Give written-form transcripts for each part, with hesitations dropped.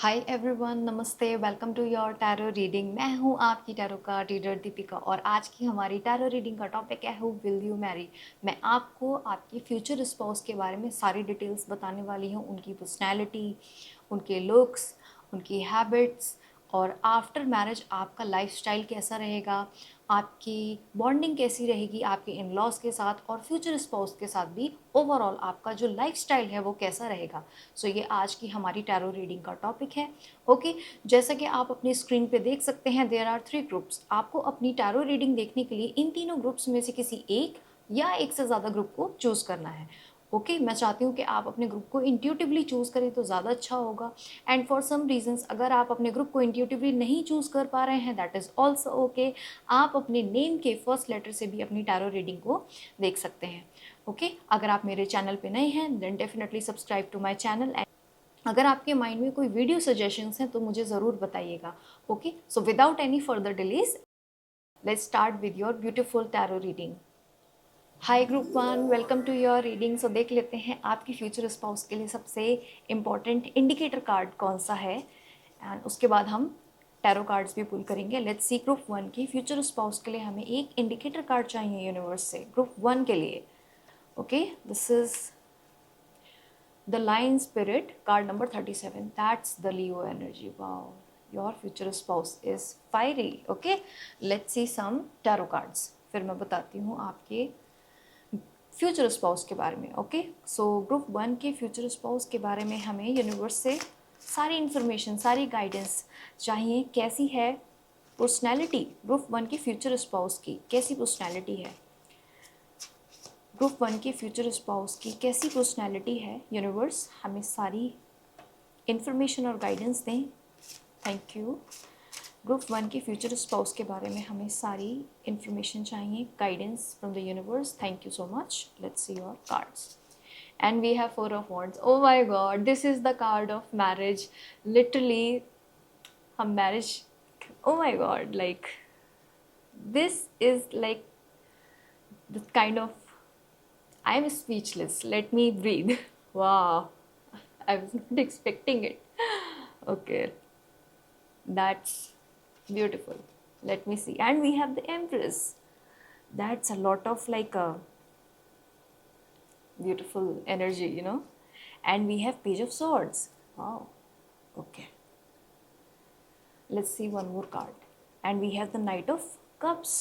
हाय everyone, नमस्ते। Welcome to your tarot reading. मैं हूं आपकी टैरो कार्ड रीडर दीपिका और आज की हमारी टैरो रीडिंग का टॉपिक है हु विल यू मैरी। मैं आपको आपकी फ्यूचर स्पाउस के बारे में सारी डिटेल्स बताने वाली हूं, उनकी पर्सनैलिटी, उनके लुक्स, उनकी हैबिट्स और आफ्टर मैरिज आपका लाइफस्टाइल कैसा रहेगा, आपकी बॉन्डिंग कैसी रहेगी आपके इन लॉज के साथ और फ्यूचर स्पाउस के साथ भी ओवरऑल आपका जो लाइफस्टाइल है वो कैसा रहेगा। सो ये आज की हमारी टैरो रीडिंग का टॉपिक है। ओके, जैसा कि आप अपनी स्क्रीन पे देख सकते हैं, देयर आर 3 ग्रुप्स। आपको अपनी टैरो रीडिंग देखने के लिए इन तीनों ग्रुप्स में से किसी एक या एक से ज़्यादा ग्रुप को चूज़ करना है। ओके, मैं चाहती हूँ कि आप अपने ग्रुप को इंट्यूटिवली चूज़ करें तो ज़्यादा अच्छा होगा। एंड फॉर सम रीजंस अगर आप अपने ग्रुप को इंट्यूटिवली नहीं चूज़ कर पा रहे हैं, दैट इज़ ऑल्सो ओके। आप अपने नेम के फर्स्ट लेटर से भी अपनी टैरो रीडिंग को देख सकते हैं। ओके, अगर आप मेरे चैनल पे नए हैं then definitely subscribe to my channel. अगर आपके माइंड में कोई वीडियो सजेशंस हैं तो मुझे ज़रूर बताइएगा। Okay, so without any further delays let's start with your beautiful tarot reading. Hi group 1, welcome to your reading. So देख लेते हैं आपकी फ्यूचर स्पाउस के लिए सबसे इम्पॉर्टेंट इंडिकेटर कार्ड कौन सा है एंड उसके बाद हम टैरो कार्ड्स भी पुल करेंगे। लेट्स सी ग्रुप 1 की फ्यूचर स्पाउस के लिए हमें एक इंडिकेटर कार्ड चाहिए यूनिवर्स से ग्रुप 1 के लिए। Okay, this is The Lion Spirit, card number 37. That's the Leo energy. Wow. Your future spouse is fiery. Okay. Let's see some tarot cards. फिर मैं बताती हूँ आपके फ्यूचर स्पाउस के बारे में। ओके, सो ग्रुप 1 के फ्यूचर स्पाउस के बारे में हमें यूनिवर्स से सारी इन्फॉर्मेशन, सारी गाइडेंस चाहिए। कैसी है पर्सनैलिटी ग्रुप 1 की फ्यूचर स्पाउस की, कैसी पर्सनैलिटी है ग्रुप 1 के फ्यूचर स्पाउस की, कैसी पर्सनैलिटी है। यूनिवर्स हमें सारी इन्फॉर्मेशन और गाइडेंस दें। Thank you. ग्रुप 1 के फ्यूचर स्पाउस के बारे में हमें सारी इन्फॉर्मेशन चाहिए, guidance from the universe. Thank you so much. Let's see your cards and we have 4 of wands. Oh my god, this is the card of marriage. Literally हम marriage, oh my god, like this is like the kind of, I am speechless. Let me breathe. Wow. I was not expecting it. Okay. That's beautiful. Let me see. And we have the Empress. That's a lot of like a beautiful energy, you know. And we have Page of Swords. Wow. Okay. Let's see one more card. And we have the Knight of Cups.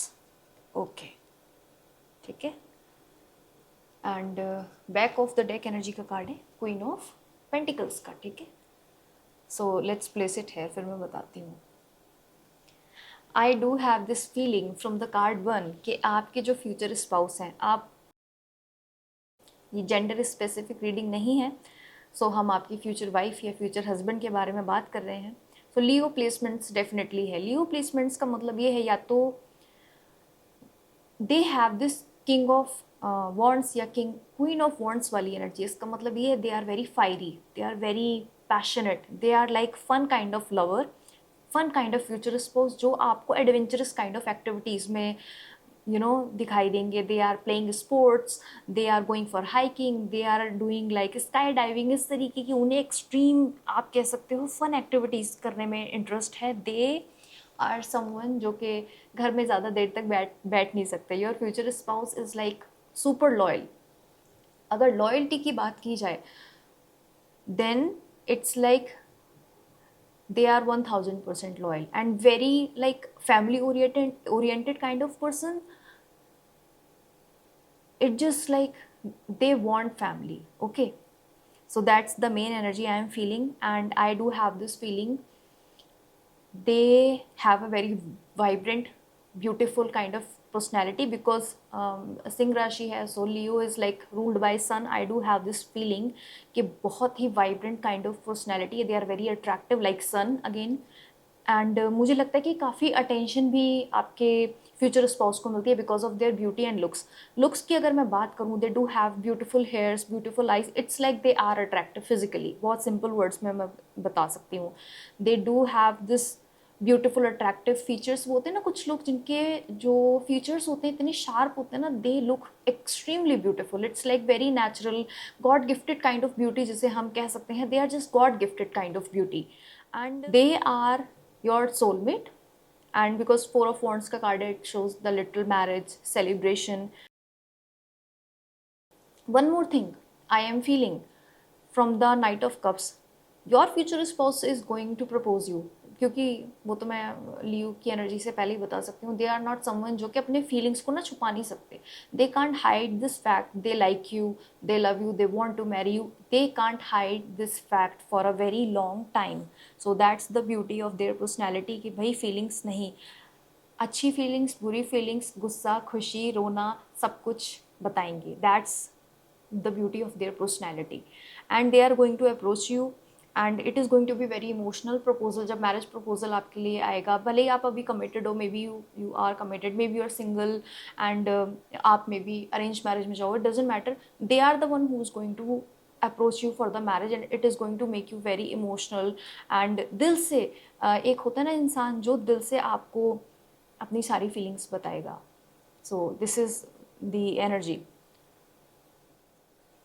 Okay. ठीक है। And back of the deck energy का card है queen of pentacles का। ठीक है, so let's place it है, फिर मैं बताती हूँ। आई do have this feeling from the card 1 कि आपके जो फ्यूचर स्पाउस हैं, आप, ये जेंडर स्पेसिफिक रीडिंग नहीं है, सो हम आपकी फ्यूचर वाइफ या फ्यूचर हस्बैंड के बारे में बात कर रहे हैं। सो लियो प्लेसमेंट्स डेफिनेटली है। लियो प्लेसमेंट्स का मतलब ये है या तो they have this king of wands या किंग क्वीन ऑफ वॉन्ड्स वाली एनर्जी। इसका मतलब ये है they are very fiery, they are very passionate, they are like fun kind of lover, fun kind of future spouse जो आपको adventurous kind of activities में दिखाई देंगे। They are playing sports, they are going for hiking, they are doing like sky diving. इस तरीके की उन्हें extreme, आप कह सकते हो, फन एक्टिविटीज़ करने में इंटरेस्ट है। दे आर समवन जो कि घर में ज़्यादा देर तक बैठ नहीं सकते। Your future spouse is like super loyal. अगर लॉयल्टी की बात की जाए then it's like they are 1000% loyal and very like family oriented kind of person. It just like they want family. Okay, so that's the main energy I am feeling, and I do have this feeling they have a very vibrant, beautiful kind of personality because Singh राशि है, so Leo is like ruled by sun. I do have this feeling कि बहुत ही vibrant kind of personality है, they are very attractive like sun again. And मुझे लगता है कि काफ़ी अटेंशन भी आपके फ्यूचर स्पाउस को मिलती है because of their beauty and looks. Looks की अगर मैं बात करूँ, they do have beautiful hairs, beautiful eyes, it's like they are attractive physically. बहुत सिंपल वर्ड्स में मैं बता सकती हूँ। They do have this beautiful attractive features वो होते हैं ना, कुछ लोग जिनके जो फीचर्स होते हैं इतने शार्प होते हैं ना, they look extremely beautiful, it's like very natural, god gifted kind of beauty जिसे हम कह सकते हैं, they are just god gifted kind of beauty and they are your soulmate. And because four of wands का card है, it shows the little marriage celebration. One more thing I am feeling from the knight of cups, your future spouse is going to propose you. क्योंकि वो तो मैं लियो की energy से पहले ही बता सकती हूँ, दे आर नॉट समवन जो कि अपने फीलिंग्स को ना छुपा नहीं सकते. They can't hide this fact, they like you, they love you, they want to marry you, they can't hide this fact for a very long time. So that's the beauty of their personality कि भाई feelings नहीं, अच्छी feelings, बुरी feelings, गुस्सा, खुशी, रोना, सब कुछ बताएंगे. That's the beauty of their personality. And they are going to approach you and it is going to be very emotional proposal. जब मैरिज प्रपोजल आपके लिए आएगा, भले ही आप अभी कमिटेड हो, maybe you are committed, maybe you are single and आप मे बी अरेंज मैरिज में जाओ, it doesn't matter, they are the one who is going to approach you for the marriage and it is going to make you very emotional. And दिल से एक होता है ना इंसान जो दिल से आपको अपनी सारी फीलिंग्स बताएगा. सो this is the energy.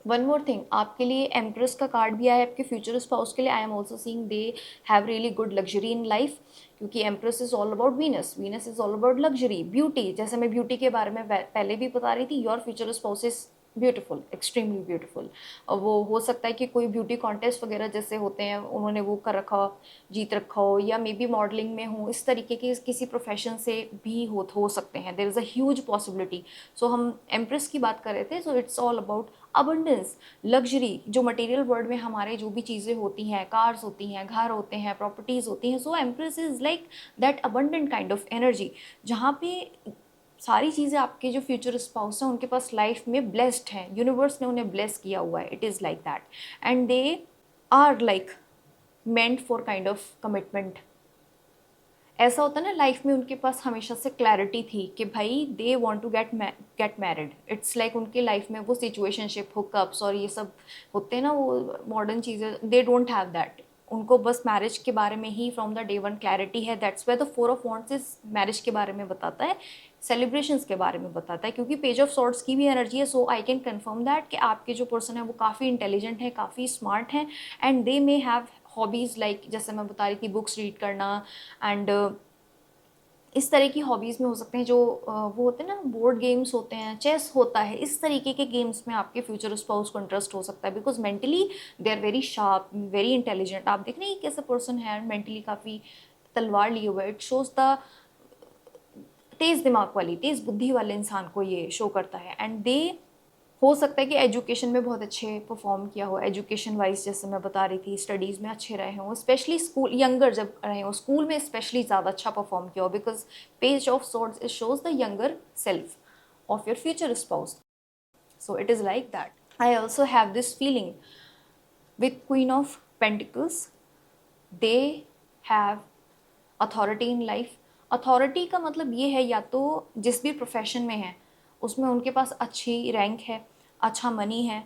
One more thing, आपके लिए एम्प्रेस का कार्ड भी आया है आपके फ्यूचर स्पाउस के लिए. I am also seeing they have really good luxury in life, क्योंकि empress is all about Venus, Venus is all about luxury, beauty. जैसे मैं ब्यूटी के बारे में पहले भी बता रही थी, your future spouse is beautiful, extremely beautiful. वो हो सकता है कि कोई ब्यूटी कॉन्टेस्ट वगैरह जैसे होते हैं उन्होंने वो कर रखा हो, जीत रखा हो, या मे बी मॉडलिंग में हो, इस तरीके के किसी प्रोफेशन से भी हो सकते हैं. There is a huge possibility. So हम एम्प्रेस की बात कर रहे थे. So it's all about abundance, luxury, जो मटेरियल वर्ल्ड में हमारे जो भी चीज़ें होती हैं, कार्स होती हैं, घर होते हैं, प्रॉपर्टीज़ होती हैं. So empress is like that abundant kind of energy, जहाँ पे सारी चीज़ें आपके जो फ्यूचर स्पाउस हैं उनके पास लाइफ में ब्लेस्ड हैं, यूनिवर्स ने उन्हें ब्लेस किया हुआ है. It is like that and they are like meant for kind of commitment. ऐसा होता है ना लाइफ में उनके पास हमेशा से क्लैरिटी थी कि भाई they want to get married. It's like उनके लाइफ में वो सिचुएशनशिप, हुकअप्स और ये सब होते हैं ना, वो मॉडर्न चीज़ें, दे डोंट हैव दैट. उनको बस मैरिज के बारे में ही from the day one clarity है. That's why the four of wands is marriage के बारे में बताता है, सेलिब्रेशंस के बारे में बताता है, क्योंकि पेज ऑफ सॉर्ड्स की भी एनर्जी है. सो आई कैन कन्फर्म दैट कि आपके जो पर्सन है वो काफ़ी इंटेलिजेंट है, काफ़ी स्मार्ट हैं and they may have hobbies like जैसे मैं बता रही थी बुक्स रीड करना एंड इस तरह की हॉबीज़ में हो सकते हैं. जो वो होते हैं ना बोर्ड गेम्स होते हैं, चेस होता है, इस तरीके के गेम्स में आपके फ्यूचर स्पाउस को इंटरेस्ट हो सकता है. Because mentally they are very sharp, very intelligent. आप देख रहे हैं कैसे पर्सन है, मेंटली काफ़ी तलवार लिए हुए. इट शोज़ द तेज़ दिमाग वाली, तेज़ बुद्धि वाले इंसान को ये शो करता है. एंड दे हो सकता है कि एजुकेशन में बहुत अच्छे परफॉर्म किया हो, एजुकेशन वाइज जैसे मैं बता रही थी, स्टडीज़ में अच्छे रहे हों, स्पेशली स्कूल, यंगर जब रहे हों, स्कूल में स्पेशली ज़्यादा अच्छा परफॉर्म किया हो. Because page of swords it shows the younger self of your future spouse. So it is like that. I also have this feeling with queen of pentacles. They have authority in life. Authority का मतलब ये है या तो जिस भी profession में है उसमें उनके पास अच्छी रैंक है, अच्छा मनी है,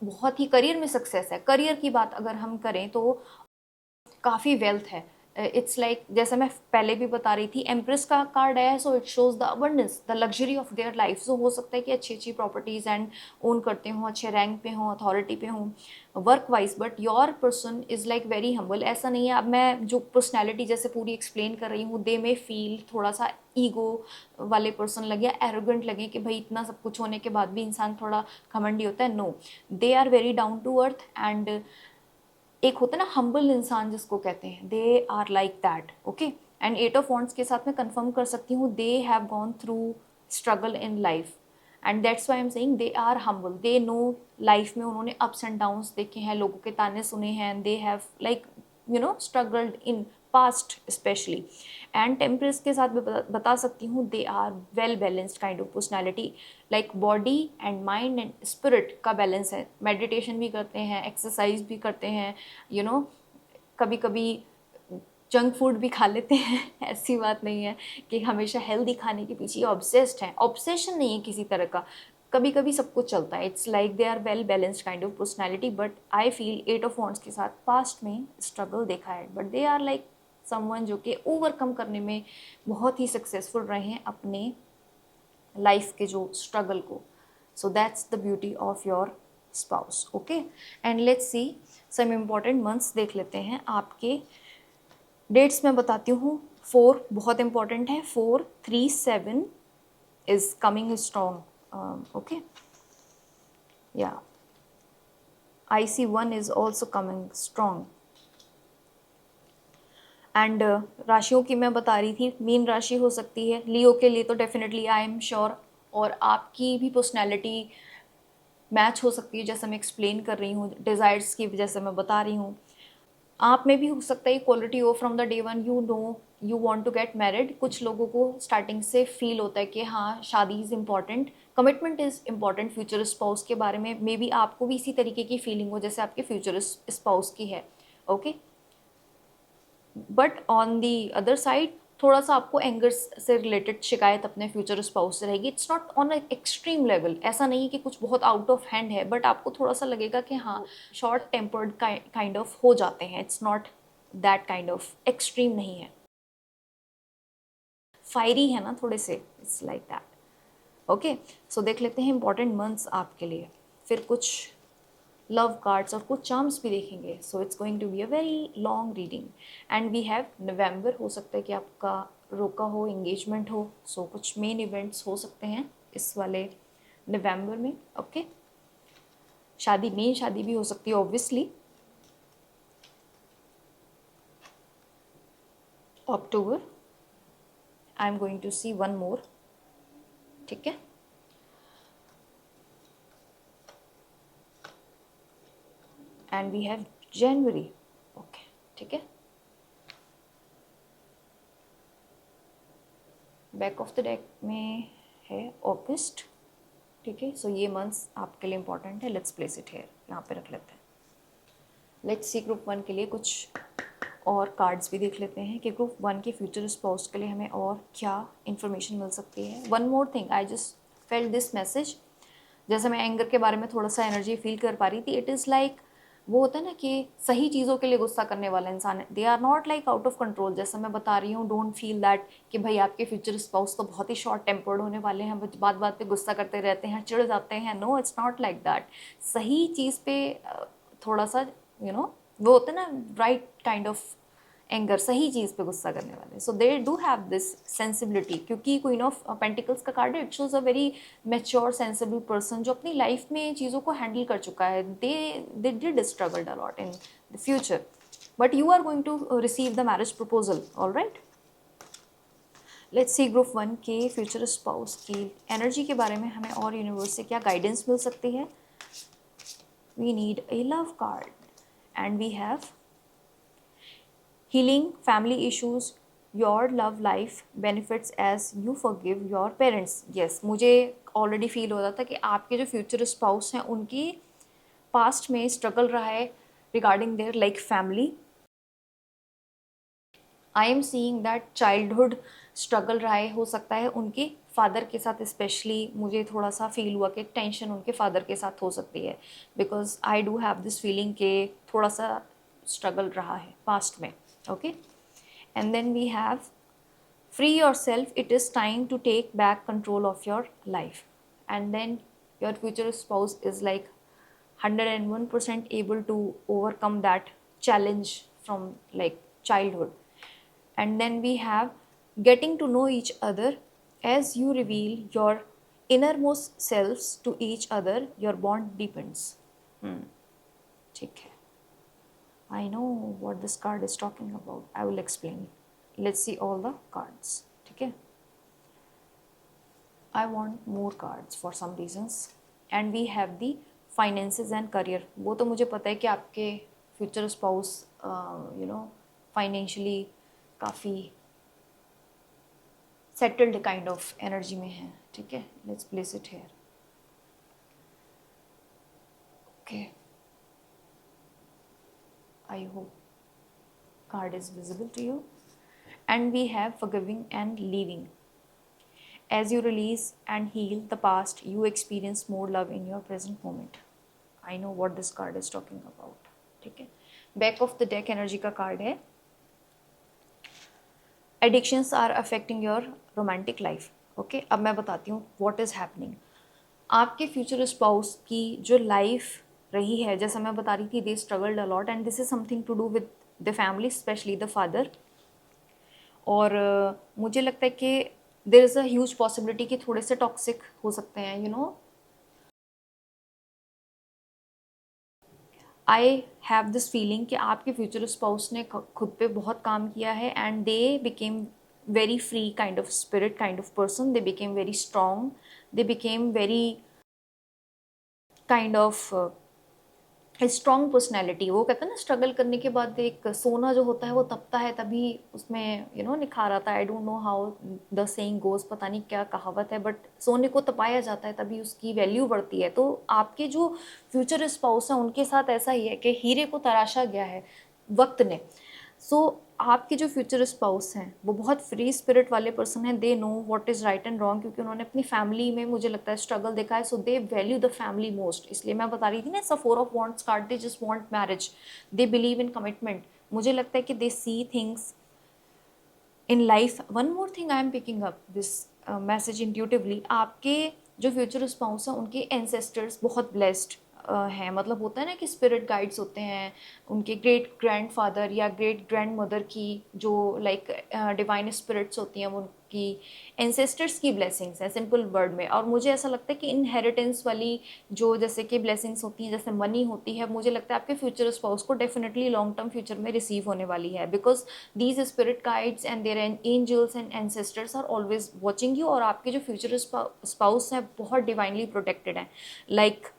बहुत ही करियर में सक्सेस है. करियर की बात अगर हम करें तो काफ़ी वेल्थ है. इट्स लाइक जैसे मैं पहले भी बता रही थी, एम्प्रेस का कार्ड आया है. So it shows the abundance, the luxury of their life. So हो सकता है कि अच्छी अच्छी प्रॉपर्टीज़ एंड ओन करते हों, अच्छे रैंक पे हों, अथॉरिटी पे हों work wise. But your person is like very humble. ऐसा नहीं है, अब मैं जो पर्सनैलिटी जैसे पूरी एक्सप्लेन कर रही हूँ, दे में फील थोड़ा सा ईगो वाले पर्सन लगे, एरोगेंट लगे कि भाई इतना सब कुछ होने के बाद भी इंसान थोड़ा घमंडी होता है. No, they are very down to earth and एक होता है ना हम्बल इंसान जिसको कहते हैं, they are like that. Okay. And eight of wands के साथ मैं कंफर्म कर सकती हूँ they have gone through struggle in life and that's why am saying they are humble. They know life में उन्होंने अप्स एंड डाउन्स देखे हैं, लोगों के ताने सुने हैं. They have like struggled in past specially. And temperance के साथ मैं बता सकती हूँ they are well balanced kind of personality. Like body and mind and spirit का बैलेंस है. मेडिटेशन भी करते हैं, एक्सरसाइज भी करते हैं, कभी कभी जंक फूड भी खा लेते हैं. ऐसी बात नहीं है कि हमेशा हेल्दी खाने के पीछे ऑब्सेस्ड हैं. ऑब्सेशन नहीं है किसी तरह का, कभी कभी सब कुछ चलता है. It's like they are well balanced kind of personality. But I feel eight of wands के साथ पास्ट में स्ट्रगल देखा है, but they are like someone जो कि ओवरकम करने में बहुत ही सक्सेसफुल रहे हैं अपने लाइफ के जो स्ट्रगल को. So that's the beauty of your spouse. Okay, and let's see some important months देख लेते हैं. आपके डेट्स मैं बताती हूँ. 4 बहुत इंपॉर्टेंट है. 4, 3, 7 is coming strong. Okay, yeah, I see 1 is also coming strong. And राशियों की मैं बता रही थी, मीन राशि हो सकती है. लियो के लिए तो डेफिनेटली आई एम श्योर. और आपकी भी पर्सनैलिटी मैच हो सकती है, जैसे मैं एक्सप्लेन कर रही हूँ, डिज़ायर्स की वजह से मैं बता रही हूँ. आप में भी हो सकता है क्वालिटी हो from the day one you know you want to get married. कुछ लोगों को स्टार्टिंग से फील होता है कि हाँ, शादी is important, commitment is important future spouse के बारे में. मे बी आपको भी इसी तरीके की फीलिंग हो जैसे आपके फ्यूचर स्पाउस की है. Okay, but on the other side थोड़ा सा आपको एंगर से रिलेटेड शिकायत अपने फ्यूचर स्पाउस से रहेगी. It's not on a extreme level, ऐसा नहीं है कि कुछ बहुत आउट ऑफ हैंड है, बट आपको थोड़ा सा लगेगा कि हाँ, शॉर्ट टेम्पर्ड काइंड ऑफ हो जाते हैं. It's not that kind of extreme नहीं है, फायरी है ना थोड़े से. It's like that. ओके, सो देख लेते हैं इंपॉर्टेंट मंथ्स आपके लिए. फिर कुछ लव कार्ड्स और कुछ चार्म्स भी देखेंगे. So it's going to be a very long reading. And we have November. हो सकता है कि आपका रोका हो, एंगेजमेंट हो. सो कुछ मेन इवेंट्स हो सकते हैं इस वाले नवंबर में. ओके, शादी, मेन शादी भी हो सकती है obviously. October I am going to see 1 more. ठीक है, and we have January. Okay, ठीक है. बैक ऑफ द डेक में है अगस्त. ठीक है, सो ये मंथ्स आपके लिए इंपॉर्टेंट है. लेट्स प्लेस इट हेयर, यहाँ पे रख लेते हैं. लेट्स सी ग्रुप 1 के लिए कुछ और कार्ड्स भी देख लेते हैं कि ग्रुप 1 के फ्यूचर स्पाउस के लिए हमें और क्या इन्फॉर्मेशन मिल सकती है. One more thing, I just felt this message. जैसे मैं एंगर के बारे में थोड़ा सा एनर्जी फील कर पा रही थी. इट इज़ लाइक वो होता है ना कि सही चीज़ों के लिए गुस्सा करने वाला इंसान है. They are not like out of control. जैसा मैं बता रही हूँ, डोंट फील दैट कि भाई आपके फ्यूचर स्पाउस तो बहुत ही शॉर्ट टेम्पर्ड होने वाले हैं, बात बात पे गुस्सा करते रहते हैं, चिढ़ जाते हैं. No, it's not like that. सही चीज़ पे थोड़ा सा वो होता है ना, राइट काइंड ऑफ एंगर, सही चीज़ पे गुस्सा करने वाले. So they do have this sensibility. क्योंकि क्वीन ऑफ पेंटिकल्स का कार्ड है, it shows a very mature sensible person जो अपनी लाइफ में चीज़ों को हैंडल कर चुका है. They did struggled a lot in the future, but you are going to receive the marriage proposal. All right, let's see group 1 के future spouse की एनर्जी के बारे में हमें और यूनिवर्स से क्या गाइडेंस मिल सकती है. We need a love card and we have healing family issues, your love life benefits as you forgive your parents. Yes, मुझे ऑलरेडी फील हो रहा था कि आपके जो फ्यूचर स्पाउस हैं उनकी पास्ट में स्ट्रगल रहा है regarding their like family. I am seeing that childhood struggle रहा है. हो सकता है उनके फादर के साथ, स्पेशली मुझे थोड़ा सा फील हुआ कि टेंशन उनके फादर के साथ हो सकती है. Because I do have this feeling कि थोड़ा सा स्ट्रगल रहा है पास्ट में. Okay, and then we have free yourself. It is time to take back control of your life. And then your future spouse is like 101% able to overcome that challenge from like childhood. And then we have getting to know each other. As you reveal your innermost selves to each other, your bond deepens. ठीक है, I know what this card is talking about. I will explain. Let's see all the cards. ठीक है, I want more cards for some reasons. And we have the finances and career. वो तो मुझे पता है कि आपके future spouse financially काफ़ी settled kind of energy में है. ठीक है, let's place it here. Okay, I hope card is visible to you. And we have forgiving and leaving. As you release and heal the past, you experience more love in your present moment. I know what this card is talking about. ठीक है, back of the deck energy का card है. Addictions are affecting your romantic life. Okay, अब मैं बताती हूँ what is happening. आपके future spouse की जो लाइफ रही है, जैसा मैं बता रही थी, they struggled a lot and this is something to do with the family, specially the father. और मुझे लगता है कि there is a huge possibility कि थोड़े से टॉक्सिक हो सकते हैं, you know. I have this feeling कि आपके फ्यूचर स्पाउस ने खुद पे बहुत काम किया है and they became very free kind of spirit, kind of person, they became very strong, they became very kind of strong personality. वो कहते हैं ना, स्ट्रगल करने के बाद एक सोना जो होता है वो तपता है, तभी उसमें निखार आता है। I don't know how the saying goes, पता नहीं क्या कहावत है, बट सोने को तपाया जाता है तभी उसकी वैल्यू बढ़ती है। तो आपके जो फ्यूचर स्पाउस हैं उनके साथ ऐसा ही है कि हीरे को तराशा गया है वक्त ने। सो आपके जो फ्यूचर स्पाउस हैं वो बहुत फ्री स्पिरिट वाले पर्सन हैं। दे know what is right and wrong, क्योंकि उन्होंने अपनी फैमिली में, मुझे लगता है, स्ट्रगल देखा है। So they value the family most. इसलिए मैं बता रही थी ना, it's a 4 of wands card, they just want marriage, they believe in commitment. मुझे लगता है कि they see things in life. One more thing I am picking up this message intuitively, आपके जो फ्यूचर स्पाउस हैं उनके एंसेस्टर्स बहुत blessed हैं। मतलब होता है ना कि स्पिरिट गाइड्स होते हैं, उनके ग्रेट ग्रैंड फादर या ग्रेट ग्रैंड मदर की जो लाइक डिवाइन स्पिरिट्स होती हैं, वो उनकी एंसेस्टर्स की ब्लेसिंग्स हैं, सिंपल वर्ड में। और मुझे ऐसा लगता है कि इनहेरिटेंस वाली जो जैसे कि ब्लेसिंग्स होती हैं, जैसे मनी होती है, मुझे लगता है आपके फ्यूचर स्पाउस को डेफिनेटली लॉन्ग टर्म फ्यूचर में रिसीव होने वाली है, because these spirit guides and their angels and ancestors are always watching you. और आपके जो फ्यूचर स्पाउस हैं बहुत डिवाइनली प्रोटेक्टेड हैं। लाइक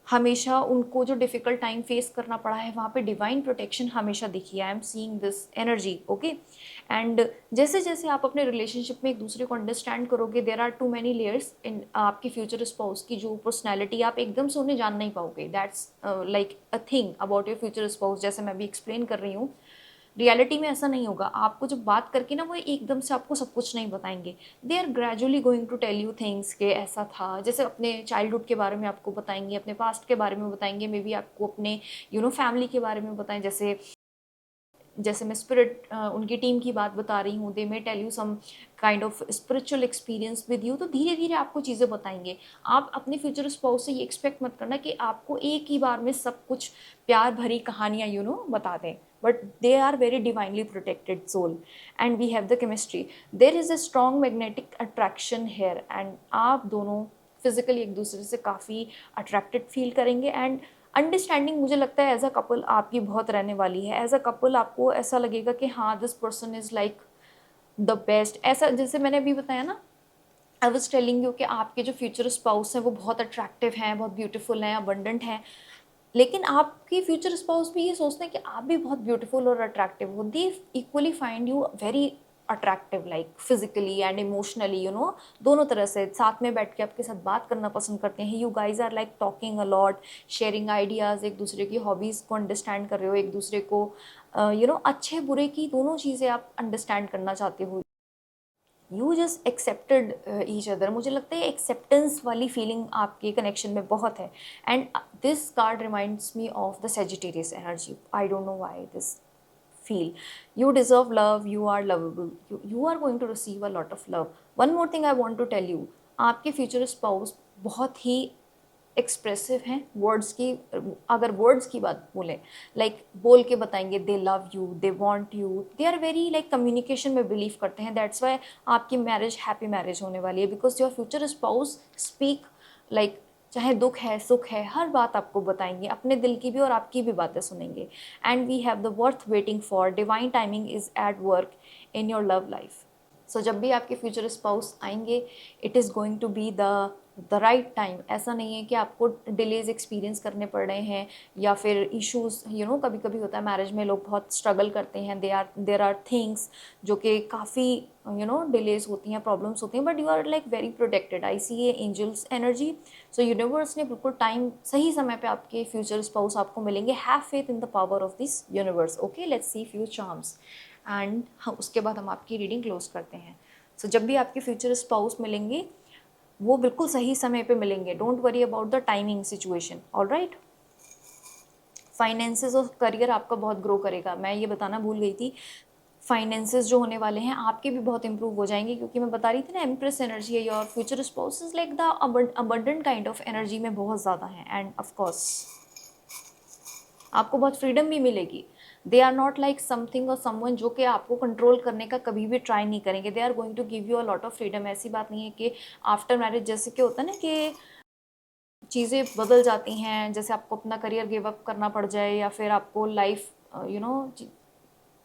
हमेशा उनको जो डिफ़िकल्ट टाइम फेस करना पड़ा है, वहाँ पे डिवाइन प्रोटेक्शन हमेशा दिखी है। आई am seeing this energy, okay. And जैसे जैसे आप अपने रिलेशनशिप में एक दूसरे को अंडरस्टैंड करोगे, there are too many layers in आपकी फ्यूचर स्पाउस की जो पर्सनैलिटी, आप एकदम से उन्हें जान नहीं पाओगे। That's like a thing about your future spouse, जैसे मैं अभी एक्सप्लेन कर रही हूँ। रियलिटी में ऐसा नहीं होगा। आपको जब बात करके ना, वो एकदम से आपको सब कुछ नहीं बताएंगे। They are gradually going to tell you things के ऐसा था, जैसे अपने चाइल्डहुड के बारे में आपको बताएंगे, अपने पास्ट के बारे में बताएंगे, मे बी आपको अपने फैमिली के बारे में बताएं। जैसे जैसे मैं स्पिरिट उनकी टीम की बात बता रही हूँ, they may tell you some kind of spiritual experience with you. तो धीरे धीरे आपको चीज़ें बताएंगे। आप अपने फ्यूचर स्पाउस से ये एक्सपेक्ट मत करना कि आपको एक ही बार में सब कुछ प्यार भरी कहानियाँ बता दें, but they are very divinely protected soul and we have the chemistry. There is a strong magnetic attraction here and आप दोनों फिजिकली एक दूसरे से काफ़ी अट्रैक्टेड फील करेंगे। एंड अंडरस्टैंडिंग, मुझे लगता है, एज अ कपल आपकी बहुत रहने वाली है। एज अ कपल आपको ऐसा लगेगा कि हाँ, this person is like the best. ऐसा जैसे मैंने अभी बताया ना, आई वॉज टेलिंग यू कि आपके जो फ्यूचर स्पाउस हैं वो बहुत अट्रैक्टिव हैं, बहुत ब्यूटीफुल हैं, अबंडेंट हैं। लेकिन आपकी फ्यूचर स्पाउस भी ये सोचते हैं कि आप भी बहुत ब्यूटीफुल और अट्रैक्टिव हो। They equally find you very attractive, like physically and emotionally, दोनों तरह से साथ में बैठ के आपके साथ बात करना पसंद करते हैं। You guys are like talking a lot, sharing ideas, एक दूसरे की हॉबीज़ को अंडरस्टैंड कर रहे हो, एक दूसरे को अच्छे बुरे की दोनों चीज़ें आप अंडरस्टैंड करना चाहते हो। You just accepted each other. मुझे लगता है एक्सेप्टेंस वाली फीलिंग आपके कनेक्शन में बहुत है। And this card reminds me of the Sagittarius energy. I don't know why this feel. You deserve love, you are lovable, you are going to receive a lot of love. One more thing I want to tell you, आपके future spouse बहुत ही expressive हैं words की। अगर words की बात बोलें, like बोल के बताएंगे, they love you, they want you, they are very like communication में बिलीव करते हैं। दैट्स वाई आपकी मैरिज हैप्पी मैरिज होने वाली है, because your future spouse speak like, चाहे दुख है सुख है, हर बात आपको बताएंगे, अपने दिल की भी और आपकी भी बातें सुनेंगे। And we have the worth waiting for, divine timing is at work in your love life. So जब भी आपके फ्यूचर स्पाउस आएंगे, it is going to be the right time. ऐसा नहीं है कि आपको डिलेज एक्सपीरियंस करने पड़ रहे हैं या फिर इश्यूज, कभी कभी होता है मैरिज में, लोग बहुत स्ट्रगल करते हैं। देर आर थिंग्स जो कि काफ़ी डिलेज होती हैं, प्रॉब्लम्स होती हैं, but you are like very protected. I see a angels energy. So universe ने बिल्कुल टाइम, सही समय पे आपके फ्यूचर स्पाउस आपको मिलेंगे। Have faith in the power of this universe. Okay, let's see few charms and उसके बाद हम आपकी रीडिंग क्लोज करते हैं। सो जब भी आपके फ्यूचर स्पाउस मिलेंगे, वो बिल्कुल सही समय पे मिलेंगे। Don't worry about the timing situation, alright. Finances और करियर आपका बहुत ग्रो करेगा। मैं ये बताना भूल गई थी, फाइनेंसेस जो होने वाले हैं आपके भी बहुत इंप्रूव हो जाएंगे, क्योंकि मैं बता रही थी ना एम्प्रेस एनर्जी है, your future spouse is like the abundant kind of energy में बहुत ज़्यादा है। एंड ऑफ कोर्स आपको बहुत फ्रीडम भी मिलेगी। They are not like something और समवन जो कि आपको कंट्रोल करने का कभी भी ट्राई नहीं करेंगे। They are going to give you a lot of freedom. ऐसी बात नहीं है कि आफ्टर मैरिज जैसे कि होता है ना कि चीज़ें बदल जाती हैं, जैसे आपको अपना करियर गिव अप करना पड़ जाए, या फिर आपको लाइफ यू नो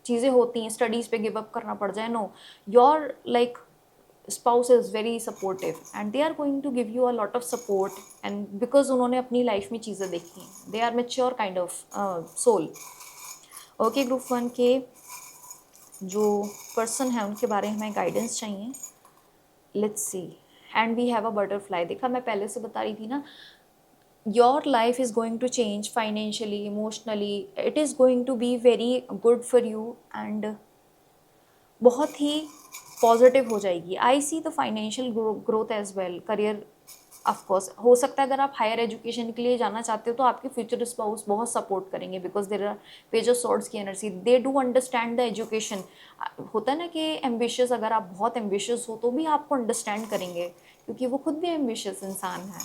चीज़ें होती हैं स्टडीज़ पे गिव अप करना पड़ जाए। No, your like spouse is very supportive and they are going to give you a lot of support, and because उन्होंने अपनी लाइफ में चीज़ें देखी हैं, they are mature kind of soul। Okay, group 1 के जो पर्सन है उनके बारे में हमें गाइडेंस चाहिए। Let's see. And we have a butterfly. देखा, मैं पहले से बता रही थी ना, your life is going to change financially, emotionally, it is going to be very good for you and बहुत ही पॉजिटिव हो जाएगी। I see the financial growth as well. Career of course हो सकता है, अगर आप हायर एजुकेशन के लिए जाना चाहते हो तो आपके फ्यूचर स्पाउस बहुत सपोर्ट करेंगे, because there are page of swords की energy. They do understand the education. होता है ना कि एम्बिशियस, अगर आप बहुत एम्बिशियस हो तो भी आपको अंडरस्टैंड करेंगे, क्योंकि वो खुद भी एम्बिशियस इंसान है।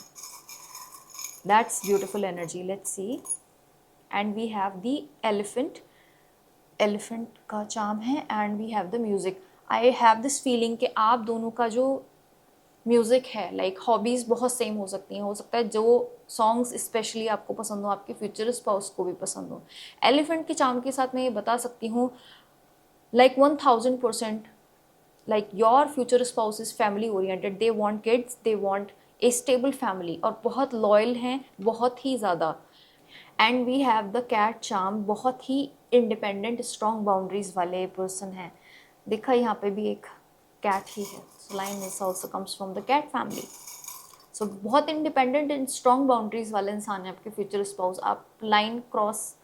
That's beautiful energy. Let's see. And we have the elephant. Elephant का चार्म है and we have the music. I have this feeling कि आप दोनों का जो म्यूज़िक है, लाइक हॉबीज़ बहुत सेम हो सकती हैं। हो सकता है जो सॉन्ग्स स्पेशली आपको पसंद हो आपके फ्यूचर स्पाउस को भी पसंद हो। एलिफेंट के चार्म के साथ मैं ये बता सकती हूँ, like 1000%, like your future spouse is family oriented. They want kids, they want a stable family, और बहुत लॉयल हैं, बहुत ही ज़्यादा। And we have the cat charm. बहुत ही इंडिपेंडेंट स्ट्रॉन्ग बाउंड्रीज वाले पर्सन हैं। देखा, यहाँ पे भी एक कैट ही है। So lion is also comes from the cat family. So बहुत इंडिपेंडेंट एंड स्ट्रॉन्ग बाउंड्रीज वाले इंसान है आपके फ्यूचर स्पाउस। आप लाइन क्रॉस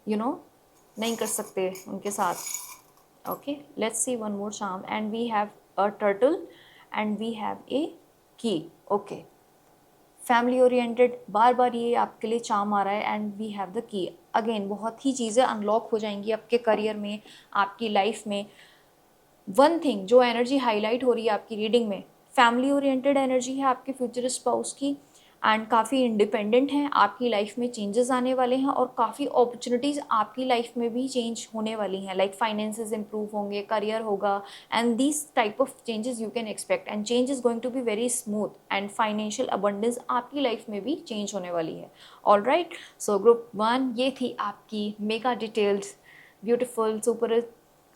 नहीं कर सकते उनके साथ। Okay, let's see one more charm. And we have a turtle and we have a key. Okay, family oriented, बार बार ये आपके लिए चार्म आ रहा है। And we have the key. Again बहुत ही चीज़ें अनलॉक हो जाएंगी आपके करियर में, आपकी लाइफ में। वन थिंग जो एनर्जी हाईलाइट हो रही है आपकी रीडिंग में, फैमिली ओरिएंटेड एनर्जी है आपके फ्यूचर स्पाउस की, एंड काफ़ी इंडिपेंडेंट हैं। आपकी लाइफ में चेंजेस आने वाले हैं, और काफ़ी अपॉर्चुनिटीज़ आपकी लाइफ में भी चेंज होने वाली हैं। लाइक फाइनेंसेस इंप्रूव होंगे, करियर होगा, and this type of changes you can expect. And change is going to be very smooth, and financial abundance आपकी लाइफ में भी चेंज होने वाली है। ऑल राइट, सो ग्रुप 1 ये थी आपकी mega detailed beautiful super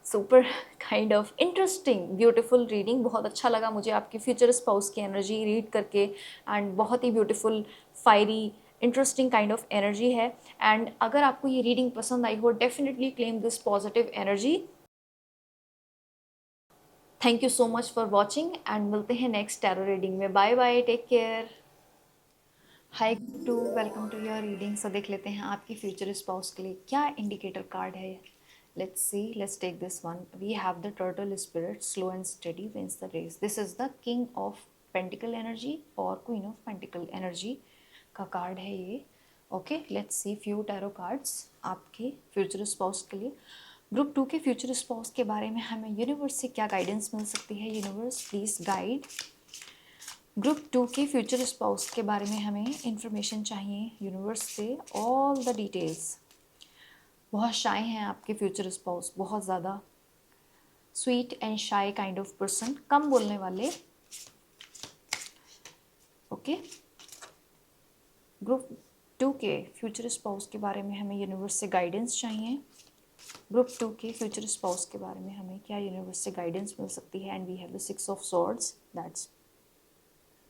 super kind of interesting beautiful reading. बहुत अच्छा लगा मुझे आपकी फ्यूचर स्पाउस की एनर्जी रीड करके, एंड बहुत ही beautiful fiery interesting kind of energy है। एंड अगर आपको ये रीडिंग पसंद आई हो, definitely claim this positive energy. Thank you so much for watching, and मिलते हैं नेक्स्ट टैरो रीडिंग में। Bye bye, take care. Hi two, welcome to your reading. So देख लेते हैं आपकी फ्यूचर स्पाउस के लिए क्या इंडिकेटर कार्ड है। Let's see, let's take this one. We have the turtle spirit, slow and steady wins the race. This is the king of pentacle energy or queen of pentacle energy का card है ये। Okay, let's see few tarot cards आपके future spouse के लिए। Group 2 के future spouse के बारे में हमें यूनिवर्स से क्या गाइडेंस मिल सकती है। यूनिवर्स प्लीज गाइड ग्रुप 2 के फ्यूचर स्पाउस के बारे में हमें इंफॉर्मेशन चाहिए यूनिवर्स से, ऑल द डिटेल्स। बहुत शाय हैं आपके फ्यूचर स्पाउस, बहुत ज़्यादा sweet and shy kind of person, कम बोलने वाले। ओके, ग्रुप 2 के फ्यूचर स्पाउस के बारे में हमें यूनिवर्स से गाइडेंस चाहिए। ग्रुप 2 के फ्यूचर स्पाउस के बारे में हमें क्या यूनिवर्स से गाइडेंस मिल सकती है। And we have the 6 of swords, that's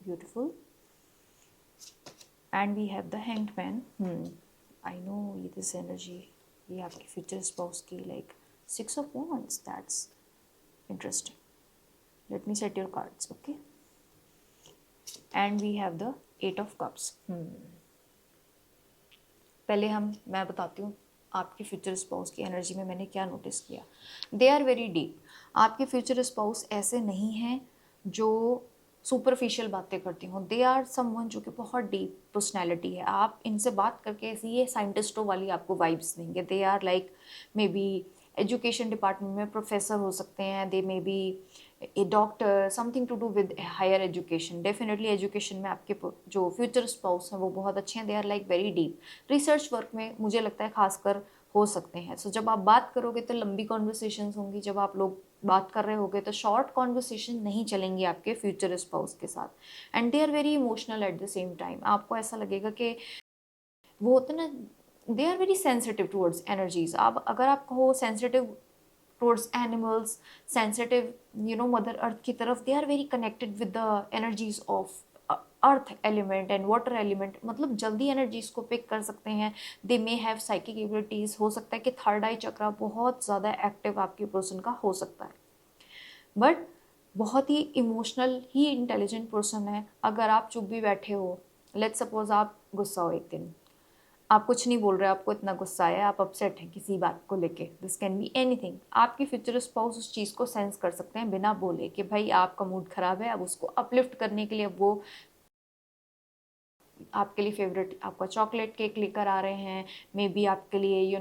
beautiful. And we have the hanged man. I know ये दिस एनर्जी, ये आपके फ्यूचर स्पाउस की like 6 of wands, that's interesting. Let me set your cards, okay? And we have the 8 of cups. पहले मैं बताती हूँ आपके future spouse की एनर्जी में मैंने क्या नोटिस किया। They are very deep. आपके फ्यूचर स्पाउस ऐसे नहीं हैं जो सुपरफिशियल बातें करती हूँ। दे आर समवन जो कि बहुत डीप पर्सनैलिटी है। आप इनसे बात करके ऐसी ये साइंटिस्टों वाली आपको वाइब्स देंगे। They are like maybe education department में प्रोफेसर हो सकते हैं, they may be a doctor, something to do with higher education. Definitely education में आपके जो फ्यूचर स्पाउस हैं वो बहुत अच्छे हैं, they are like very deep. Research work में मुझे लगता है खासकर हो सकते हैं। सो जब आप बात करोगे तो लंबी कॉन्वर्सेशंस होंगी, जब आप लोग बात कर रहे होगे तो शॉर्ट कॉन्वर्सेशन नहीं चलेंगी आपके फ्यूचर स्पाउस के साथ। And they are very emotional at the same time. आपको ऐसा लगेगा कि वो होते ना, they are very sensitive towards energies. आप अगर आप कहो sensitive towards animals, sensitive mother earth की तरफ, they are very connected with the energies of earth element and water element, मतलब जल्दी एनर्जीज को पिक कर सकते हैं। They may have psychic abilities. हो सकता है कि थर्ड आई चक्रा बहुत ज़्यादा एक्टिव आपके पर्सन का हो सकता है, बट बहुत ही इमोशनल ही इंटेलिजेंट पर्सन है। अगर आप चुप भी बैठे हो, लेट्स सपोज आप गुस्सा हो एक दिन, आप कुछ नहीं बोल रहे, आपको इतना गुस्सा आया, आप अपसेट हैं किसी बात को लेके, दिस कैन बी एनीथिंग। आपकी फ्यूचर स्पाउस उस चीज़ को सेंस कर सकते हैं बिना बोले कि भाई आपका मूड खराब है। अब उसको अपलिफ्ट करने के लिए वो आपके लिए फेवरेट आपका चॉकलेट केक लेकर आ रहे हैं, मे बी आपके लिए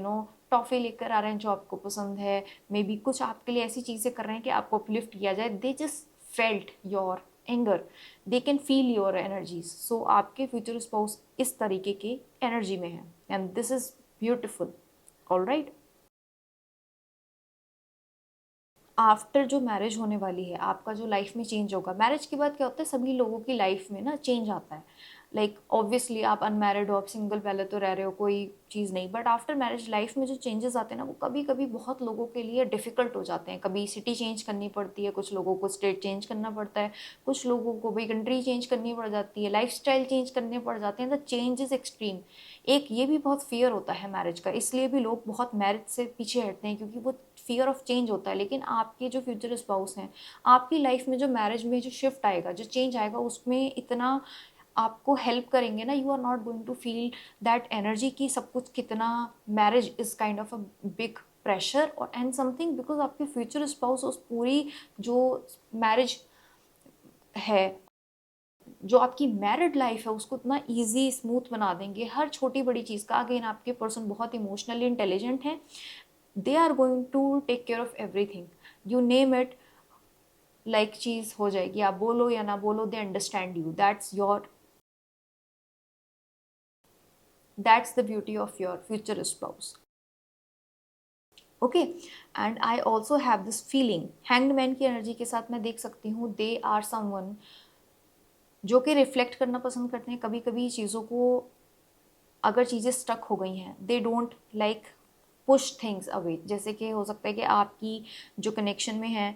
टॉफ़ी लेकर आ रहे हैं जो आपको पसंद है, मे बी कुछ आपके लिए ऐसी चीज़ें कर रहे हैं कि आपको अपलिफ्ट किया जाए। They just felt your anger, they can feel your energies. So आपके फ्यूचर स्पाउस इस तरीके की एनर्जी में है and this is beautiful. All right, after जो मैरिज होने वाली है, आपका जो लाइफ में चेंज होगा, मैरिज के बाद क्या होता है सभी लोगों की लाइफ में ना चेंज आता है। लाइक ऑब्वियसली आप अनमैरिड हो, आप सिंगल पहले तो रह रहे हो, कोई चीज़ नहीं, बट आफ्टर मैरिज लाइफ में जो चेंजेस आते हैं ना वो कभी कभी बहुत लोगों के लिए डिफिकल्ट हो जाते हैं। कभी सिटी चेंज करनी पड़ती है, कुछ लोगों को स्टेट चेंज करना पड़ता है, कुछ लोगों को भाई कंट्री चेंज करनी पड़ जाती है, लाइफ स्टाइल चेंज करने पड़ जाते हैं। The change is extreme. एक ये भी बहुत फियर होता है मैरिज का, इसलिए भी लोग बहुत मैरिज से पीछे हटते हैं क्योंकि वो फियर ऑफ चेंज होता है। लेकिन आपके जो फ्यूचर स्पाउस हैं, आपकी लाइफ में जो मैरिज में जो शिफ्ट आएगा, जो चेंज आएगा, उसमें इतना आपको हेल्प करेंगे ना, you are not going to feel that energy की सब कुछ कितना marriage is kind of a big pressure और एंड समथिंग, बिकॉज आपके फ्यूचर स्पाउस उस पूरी जो मैरिज है, जो आपकी मैरिड लाइफ है, उसको इतना इजी स्मूथ बना देंगे हर छोटी बड़ी चीज़ का। अगेन आपके पर्सन बहुत इमोशनली इंटेलिजेंट हैं, they are going to take care of everything, you name it, like चीज़ हो जाएगी, आप बोलो या ना बोलो, they understand you. That's the beauty of your future spouse. Okay, and I also have this feeling, hanged man की energy के साथ मैं देख सकती हूँ दे आर समवन जो कि रिफ्लेक्ट करना पसंद करते हैं। कभी कभी चीज़ों को, अगर चीज़ें स्टक हो गई हैं, they don't like push things away. जैसे कि हो सकता है कि आपकी जो कनेक्शन में है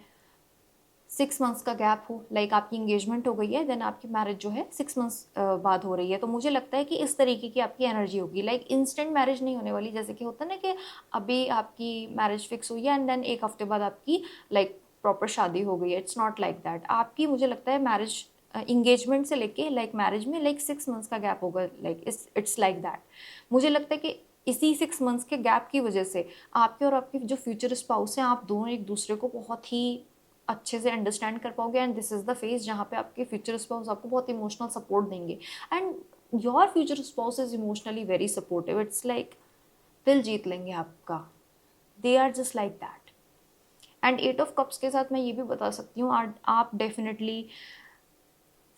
6 मंथ्स का गैप हो, लाइक आपकी इंगेजमेंट हो गई है, देन आपकी मैरिज जो है 6 मंथ्स बाद हो रही है, तो मुझे लगता है कि इस तरीके की आपकी एनर्जी होगी। लाइक इंस्टेंट मैरिज नहीं होने वाली, जैसे कि होता है ना कि अभी आपकी मैरिज फिक्स हुई है एंड देन एक हफ्ते बाद आपकी लाइक प्रॉपर शादी हो गई है। It's not like that. आपकी मुझे लगता है मैरिज इंगेजमेंट से लेके लाइक मैरिज में लाइक 6 मंथ्स का गैप होगा, लाइक इट्स लाइक दैट। मुझे लगता है कि इसी 6 मंथ्स के गैप की वजह से आपके और आपके जो फ्यूचर स्पाउस हैं, आप दोनों एक दूसरे को बहुत ही अच्छे से अंडरस्टैंड कर पाओगे। And this is the phase जहाँ पे आपके फ्यूचर स्पाउस आपको बहुत इमोशनल सपोर्ट देंगे and your future spouse is emotionally very supportive. It's like दिल जीत लेंगे आपका, they are just like that. And 8 of cups के साथ मैं ये भी बता सकती हूँ, आप डेफिनेटली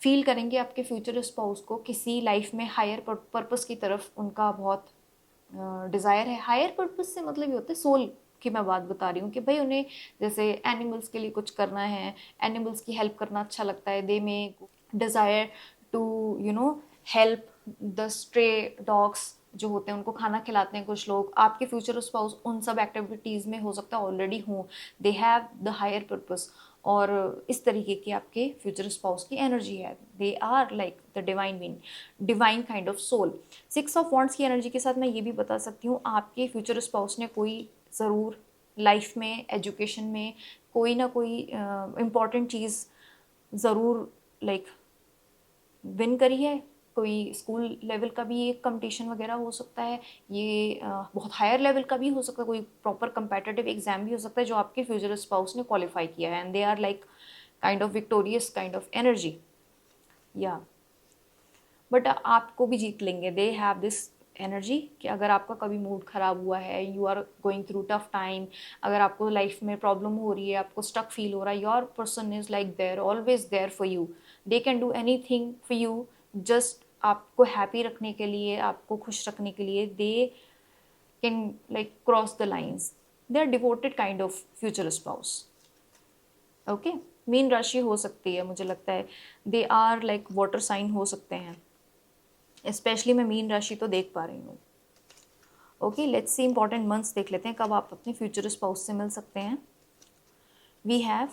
फील करेंगे आपके फ्यूचर स्पाउस को किसी लाइफ में हायर पर्पस की तरफ उनका बहुत डिज़ायर है। हायर पर्पस से मतलब ये होता है सोल की मैं बात बता रही हूँ कि भाई उन्हें जैसे एनिमल्स के लिए कुछ करना है, एनिमल्स की हेल्प करना अच्छा लगता है, they may desire to help the stray dogs जो होते हैं, उनको खाना खिलाते हैं कुछ लोग। आपके फ्यूचर स्पाउस उन सब एक्टिविटीज़ में हो सकता है ऑलरेडी हों, they have the higher purpose. और इस तरीके की आपके फ्यूचर स्पाउस की एनर्जी है, they are like the divine kind of soul. 6 of wands की एनर्जी के साथ मैं ये भी बता सकती हूँ, आपके फ्यूचर स्पाउस ने कोई ज़रूर लाइफ में, एजुकेशन में कोई ना कोई इम्पॉर्टेंट चीज़ ज़रूर लाइक विन करी है। कोई स्कूल लेवल का भी एक कंपटीशन वगैरह हो सकता है, ये बहुत हायर लेवल का भी हो सकता है, कोई प्रॉपर कंपेटिटिव एग्जाम भी हो सकता है जो आपके फ्यूचर स्पाउस ने क्वालिफाई किया है and they are like kind of victorious kind of energy, या बट आपको भी जीत लेंगे। दे हैव दिस एनर्जी कि अगर आपका कभी मूड ख़राब हुआ है, you are going through tough time, अगर आपको लाइफ में प्रॉब्लम हो रही है, आपको स्टक फील हो रहा है, your person is like there, always there for you, they can do anything for you, just आपको हैप्पी रखने के लिए, आपको खुश रखने के लिए, they can like cross the lines, they are devoted kind of future spouse. Okay, मीन राशि हो सकती है, मुझे लगता है they are like water sign हो सकते हैं, स्पेशली मैं मीन राशि तो देख पा रही हूँ। Okay, let's C important months देख लेते हैं कब आप अपने फ्यूचर स्पाउस से मिल सकते हैं। We have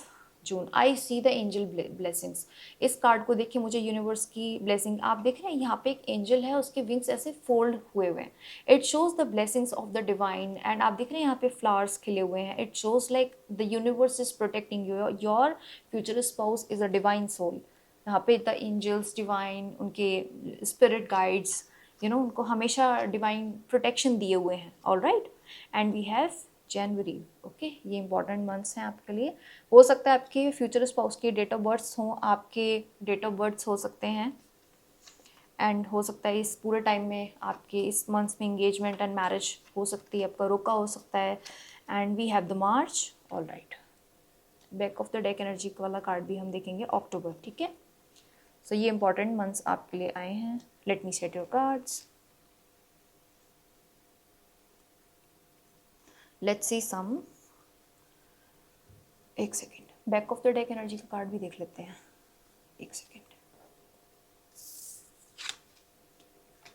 June, I see the angel blessings. इस कार्ड को देखिए, मुझे यूनिवर्स की ब्लेसिंग, आप देख रहे हैं यहाँ पे एक एंजल है, उसके विंग्स ऐसे फोल्ड हुए हुए हैं, it shows the blessings of the divine. And आप देख रहे हैं यहाँ पे फ्लावर्स खिले हुए हैं, it shows like the universe is protecting you, your future spouse is a divine soul. यहाँ पे द एंजल्स डिवाइन, उनके स्पिरिट गाइड्स, उनको हमेशा डिवाइन प्रोटेक्शन दिए हुए हैं। All right, and we have January. Okay, ये इंपॉर्टेंट मंथ्स हैं आपके लिए। हो सकता है आपके फ्यूचर स्पाउस की डेट ऑफ बर्थ्स हों, आपके डेट ऑफ बर्थ्स हो सकते हैं, एंड हो सकता है इस पूरे टाइम में आपके इस मंथ्स में एंगेजमेंट एंड मैरिज हो सकती है, आपका रोका हो सकता है। And we have the March. All right, back of the deck energy वाला कार्ड भी हम देखेंगे अक्टूबर। ठीक है, सो ये इंपॉर्टेंट मंथ्स आपके लिए आए हैं। Let me set your cards. Let's see some, एक second, back of the deck energy का कार्ड भी देख लेते हैं, एक second.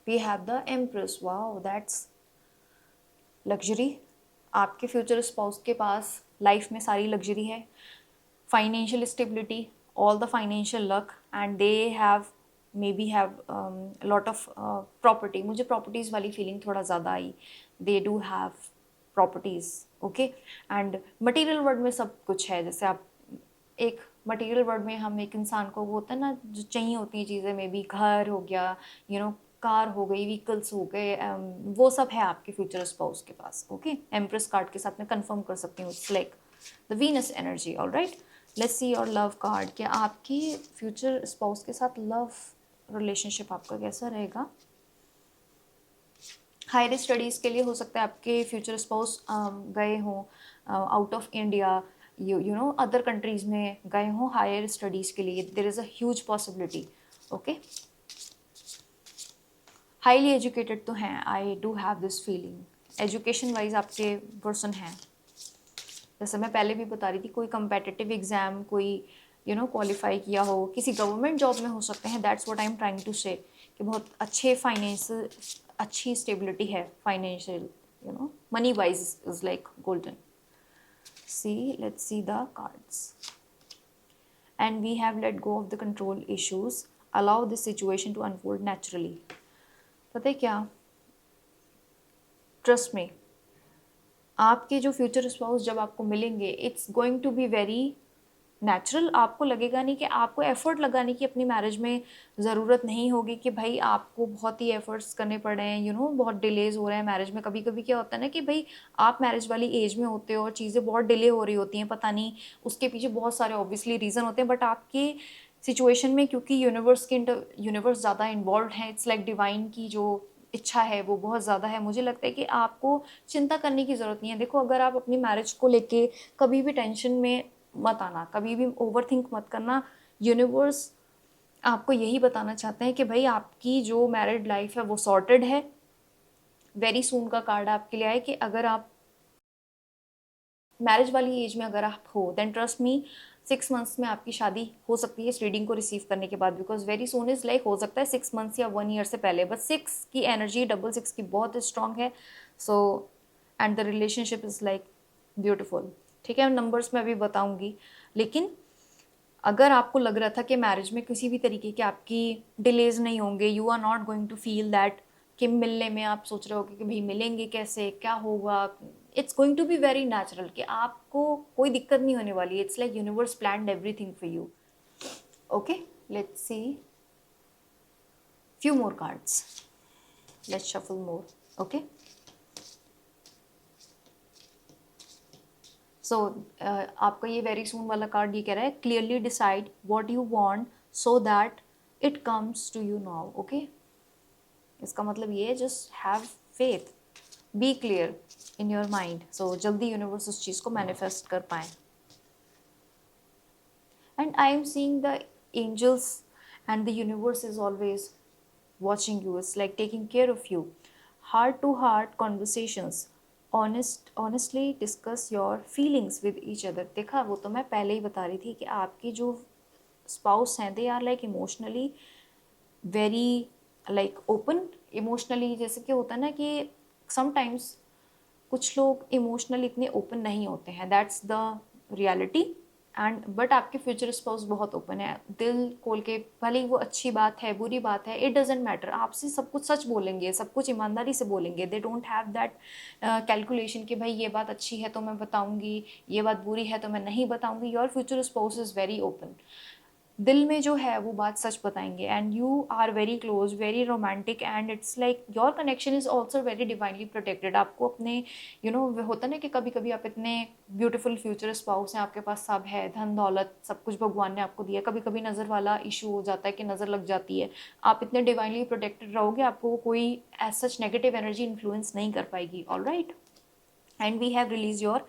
We have the empress. Wow, that's luxury. आपके फ्यूचर स्पाउस के पास लाइफ में सारी लग्जरी है, financial stability, all the financial luck, and they have maybe have lot of property. मुझे प्रॉपर्टीज़ वाली फीलिंग थोड़ा ज़्यादा आई, they do have properties. Okay, and material world में सब कुछ है, जैसे आप एक मटेरियल वर्ल्ड में हम एक इंसान को, वो होता है ना जो चाहिए होती हैं चीज़ें, मे बी घर हो गया, कार हो गई, व्हीकल्स हो गए, वो सब है आपके फ्यूचर स्पाउस के पास। ओके, एम्प्रेस कार्ड के साथ मैं कंफर्म कर सकती हूँ, it's like the Venus energy. All right, let's see your love card. क्या आपकी फ्यूचर स्पाउस के साथ लव रिलेशनशिप आपका कैसा रहेगा? हायर स्टडीज़ के लिए हो सकता है आपके फ्यूचर स्पाउस गए हों out of India, you know other countries में गए हों हायर स्टडीज़ के लिए, there is a huge possibility. Okay, highly educated तो हैं, I do have this feeling, education wise आपके पर्सन हैं। जैसे मैं पहले भी बता रही थी, कोई कंपेटिटिव एग्ज़ाम, कोई क्वालिफाई किया हो, किसी गवर्नमेंट जॉब में हो सकते हैं, that's what I am trying to say, कि बहुत अच्छे फाइनेंस, अच्छी स्टेबिलिटी है financial, money wise is like golden. See, let's see the cards, and we have let go of the control issues, allow this situation to unfold naturally. पता है क्या, trust में आपके जो फ्यूचर स्पाउस जब आपको मिलेंगे, it's going to be very natural. आपको लगेगा नहीं कि आपको एफर्ट लगाने की अपनी मैरिज में ज़रूरत नहीं होगी, कि भाई आपको बहुत ही एफर्ट्स करने पड़ रहे हैं, बहुत डिलेज हो रहे हैं मैरिज में। कभी कभी क्या होता है ना कि भाई आप मैरिज वाली एज में होते हो और चीज़ें बहुत डिले हो रही होती हैं, पता नहीं उसके पीछे बहुत सारे ऑब्वियसली रीज़न होते हैं, बट आपके सिचुएशन में क्योंकि यूनिवर्स ज़्यादा इन्वॉल्व है, इट्स लाइक डिवाइन की जो इच्छा है वो बहुत ज़्यादा है। मुझे लगता है कि आपको चिंता करने की ज़रूरत नहीं है। देखो, अगर आप अपनी मैरिज को लेके कभी भी टेंशन में मत आना, कभी भी ओवर थिंक मत करना, यूनिवर्स आपको यही बताना चाहते हैं कि भाई आपकी जो मैरिड लाइफ है वो सॉर्टेड है। वेरी सून का कार्ड आपके लिए आए कि अगर आप मैरिज वाली एज में अगर आप हो, देन ट्रस्ट मी 6 मंथ्स में आपकी शादी हो सकती है इस रीडिंग को रिसीव करने के बाद, because very soon is like हो सकता है 6 मंथ्स या 1 ईयर से पहले, बट 6 की एनर्जी, डबल 6 की बहुत स्ट्रांग है। So and the relationship is like beautiful. ठीक है, नंबर्स मैं अभी बताऊंगी, लेकिन अगर आपको लग रहा था कि मैरिज में किसी भी तरीके के आपकी डिलेज नहीं होंगे, you are not going to feel that, कि मिलने में आप सोच रहे हो कि भाई मिलेंगे कैसे, क्या होगा, it's going to be very natural, कि आपको कोई दिक्कत नहीं होने वाली। It's like universe planned everything for you. Okay, let's see few more cards, let's shuffle more. Okay, so आपका ये वेरी सून वाला कार्ड ये कह रहा है clearly decide what you want so that it comes to you now. Okay, इसका मतलब ये है just have faith, be clear in your mind, so जल्दी यूनिवर्स उस चीज़ को मैनिफेस्ट कर पाए. And I am seeing the angels and the universe is always watching you. It's like taking care of you. Heart to heart conversations, honestly discuss your feelings with each other. देखा, वो तो मैं पहले ही बता रही थी कि आपकी जो स्पाउस हैं they are like emotionally very like open. Emotionally जैसे कि होता है ना कि समटाइम्स कुछ लोग इमोशनली इतने ओपन नहीं होते हैं, that's the reality. And but आपके फ्यूचर स्पाउस बहुत ओपन है, दिल खोल के, भले ही वो अच्छी बात है बुरी बात है, इट डजेंट मैटर, आपसे सब कुछ सच बोलेंगे, सब कुछ ईमानदारी से बोलेंगे. They don't have that calculation कि भाई ये बात अच्छी है तो मैं बताऊंगी, ये बात बुरी है तो मैं नहीं बताऊंगी. Your future spouse is very open, दिल में जो है वो बात सच बताएंगे. And you are very close, very romantic, and it's like your connection is also very divinely protected. आपको अपने होता ना कि कभी कभी आप इतने ब्यूटीफुल फ्यूचर स्पाउस हैं, आपके पास सब है, धन दौलत सब कुछ भगवान ने आपको दिया, कभी कभी नज़र वाला इशू हो जाता है कि नज़र लग जाती है. आप इतने डिवाइनली प्रोटेक्टेड रहोगे, आपको कोई as such negative energy influence नहीं कर पाएगी. All right. And we have release your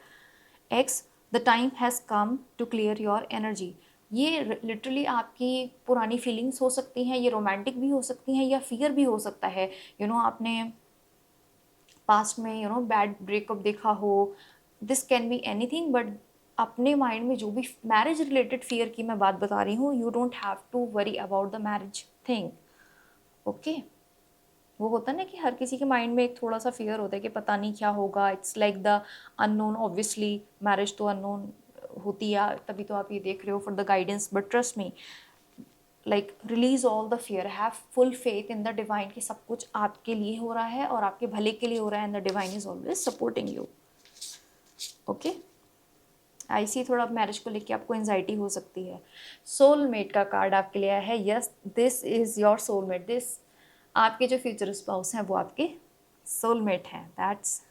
ex, the time has come to clear your energy. ये लिटरली आपकी पुरानी फीलिंग्स हो सकती हैं, ये रोमांटिक भी हो सकती हैं या फियर भी हो सकता है. आपने पास्ट में बैड ब्रेकअप देखा हो, this can be anything. But अपने माइंड में जो भी मैरिज रिलेटेड फियर की मैं बात बता रही हूँ, you don't have to worry about the marriage thing. Okay. वो होता है ना कि हर किसी के माइंड में एक थोड़ा सा फियर होता है कि पता नहीं क्या होगा. It's like the unknown. Obviously marriage तो अननोन होती है, तभी तो आप ये देख रहे हो for the guidance. But trust me, like release all the fear, have full faith in the divine कि सब कुछ आपके लिए हो रहा है और आपके भले के लिए हो रहा है. And the divine is always supporting you. Okay. I see थोड़ा मैरिज को लेके आपको एंजाइटी हो सकती है. सोलमेट का कार्ड आपके लिए आया है. Yes, this is your soulmate. This आपके जो फ्यूचर स्पाउस हैं वो आपके सोलमेट हैं. That's